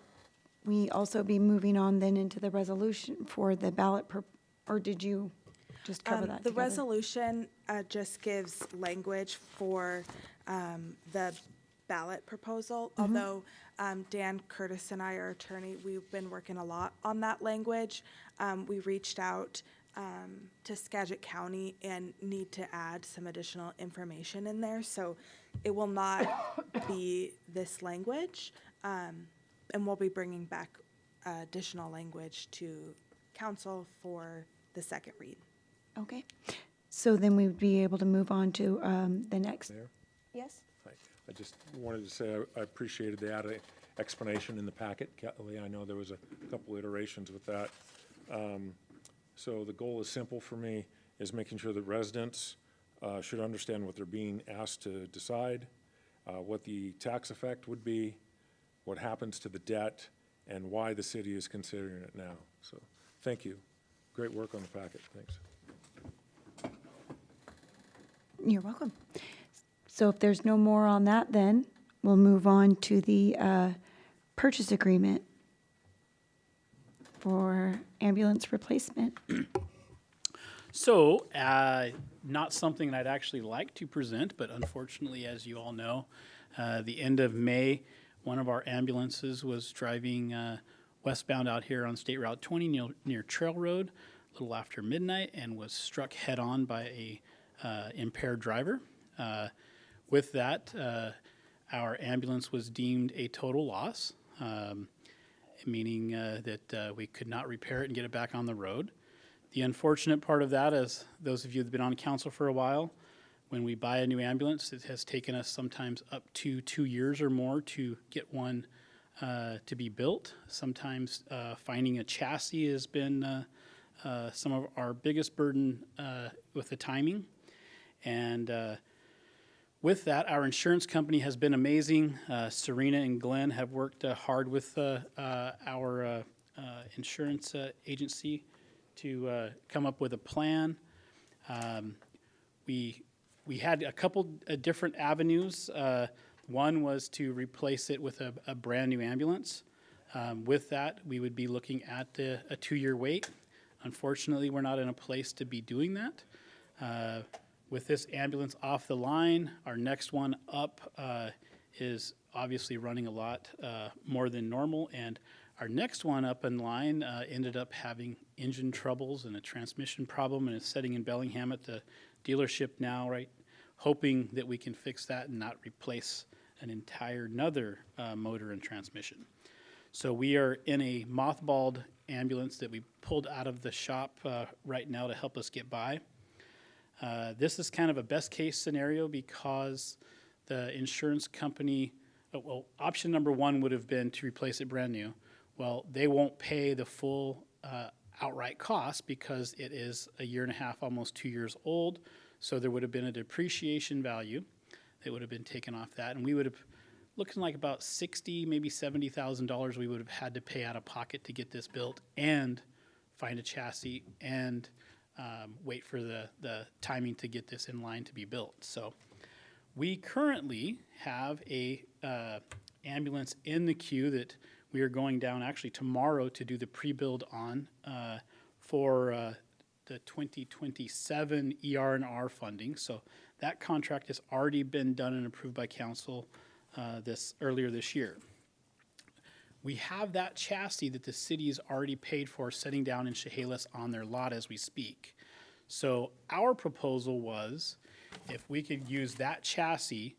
we also be moving on then into the resolution for the ballot, or did you just cover that The together? resolution just gives language for the ballot proposal, although Dan Curtis and I, our attorney, we've been working a lot on that language. We reached out to Skagit County and need to add some additional information in there. So it will not be this language, and we'll be bringing back additional language to council for the second read. Okay, so then we would be able to move on to the next. Mayor? Yes? I just wanted to say I appreciated the added explanation in the packet. Kelly, I know there was a couple iterations with that. So the goal is simple for me, is making sure that residents should understand what they're being asked to decide, what the tax effect would be, what happens to the debt, and why the city is considering it now. So thank you. Great work on the packet. Thanks. You're welcome. So if there's no more on that, then we'll move on to the purchase agreement for ambulance replacement. So, not something that I'd actually like to present, but unfortunately, as you all know, the end of May, one of our ambulances was driving westbound out here on State Route 20 near Trail Road a little after midnight and was struck head-on by a impaired driver. With that, our ambulance was deemed a total loss, meaning that we could not repair it and get it back on the road. The unfortunate part of that is, those of you that have been on council for a while, when we buy a new ambulance, it has taken us sometimes up to 2 years or more to get one to be built. Sometimes finding a chassis has been some of our biggest burden with the timing. And with that, our insurance company has been amazing. Serena and Glenn have worked hard with our insurance agency to come up with a plan. We had a couple different avenues. One was to replace it with a brand new ambulance. With that, we would be looking at a 2-year wait. Unfortunately, we're not in a place to be doing that. With this ambulance off the line, our next one up is obviously running a lot more than normal, and Our next one up in line ended up having engine troubles and a transmission problem, and is sitting in Bellingham at the dealership now, right? Hoping that we can fix that and not replace an entire another motor and transmission. So we are in a mothballed ambulance that we pulled out of the shop right now to help us get by. This is kind of a best case scenario because the insurance company, well, option number one would have been to replace it brand new. Well, they won't pay the full outright cost because it is a year and a half, almost 2 years old. So there would have been a depreciation value that would have been taken off that, and we would have looking like about $60,000, maybe $70,000 we would have had to pay out of pocket to get this built and find a chassis and wait for the timing to get this in line to be built. So we currently have a ambulance in the queue that we are going down actually tomorrow to do the pre-build on for the 2027 ER&R funding. So that contract has already been done and approved by council earlier this year. We have that chassis that the city has already paid for sitting down in Chehalis on their lot as we speak. So our proposal was if we could use that chassis,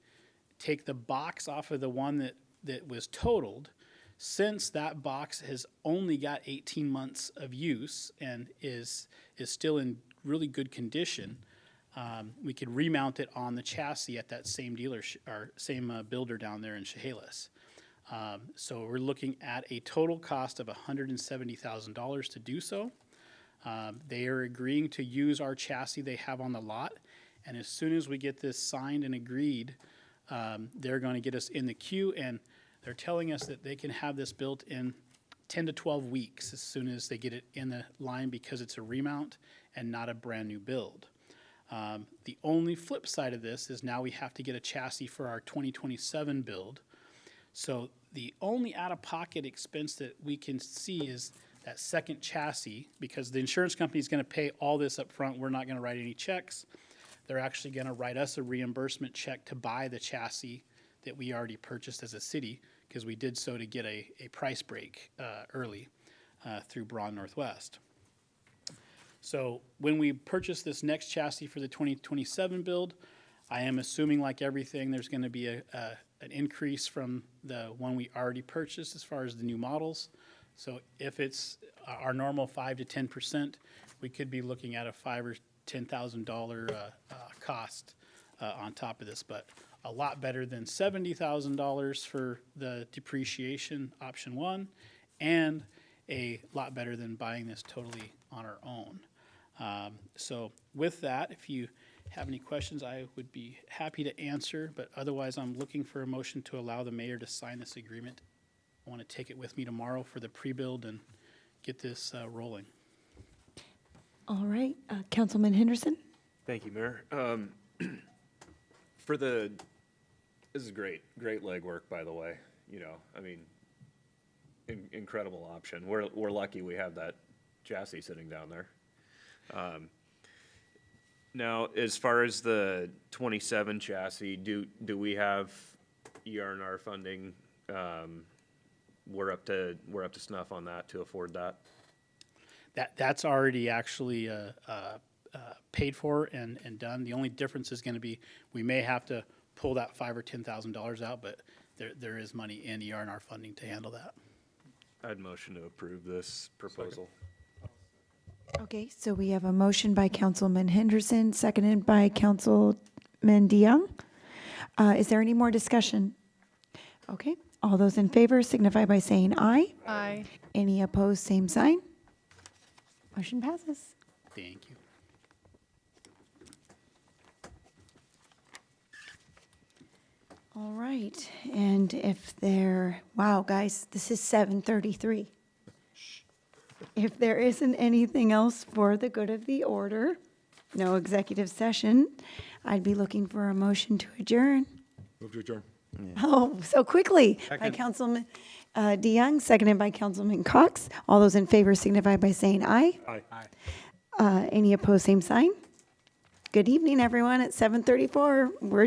take the box off of the one that was totaled, since that box has only got 18 months of use and is still in really good condition, we could remount it on the chassis at that same dealership or same builder down there in Chehalis. So we're looking at a total cost of $170,000 to do so. They are agreeing to use our chassis they have on the lot, and as soon as we get this signed and agreed, they're going to get us in the queue, and they're telling us that they can have this built in 10 to 12 weeks as soon as they get it in the line because it's a remount and not a brand new build. The only flip side of this is now we have to get a chassis for our 2027 build. So the only out-of-pocket expense that we can see is that second chassis, because the insurance company is going to pay all this up front. We're not going to write any checks. They're actually going to write us a reimbursement check to buy the chassis that we already purchased as a city, because we did so to get a price break early through Braun Northwest. So when we purchase this next chassis for the 2027 build, I am assuming, like everything, there's going to be an increase from the one we already purchased as far as the new models. So if it's our normal 5 to 10%, we could be looking at a $5,000 or $10,000 cost on top of this, but a lot better than $70,000 for the depreciation option one, and a lot better than buying this totally on our own. So with that, if you have any questions, I would be happy to answer, but otherwise I'm looking for a motion to allow the mayor to sign this agreement. I want to take it with me tomorrow for the pre-build and get this rolling. All right, Councilman Henderson? Thank you, Mayor. This is great legwork, by the way. You know, I mean, incredible option. We're lucky we have that chassis sitting down there. Now, as far as the 27 chassis, do we have ER&R funding? We're up to snuff on that to afford that. That's already actually paid for and done. The only difference is going to be we may have to pull that $5,000 or $10,000 out, but there is money in ER&R funding to handle that. I'd motion to approve this proposal. Okay, so we have a motion by Councilman Henderson, seconded by Councilman DeYoung. Is there any more discussion? Okay, all those in favor signify by saying aye. Aye. Any opposed, same sign. Motion passes. Thank you. All right, and wow, guys, this is 7:33. If there isn't anything else for the good of the order, no executive session, I'd be looking for a motion to adjourn. Move to adjourn. Oh, so quickly. By Councilman DeYoung, seconded by Councilman Cox. All those in favor signify by saying aye. Aye. Any opposed, same sign. Good evening, everyone. At 7:34, we're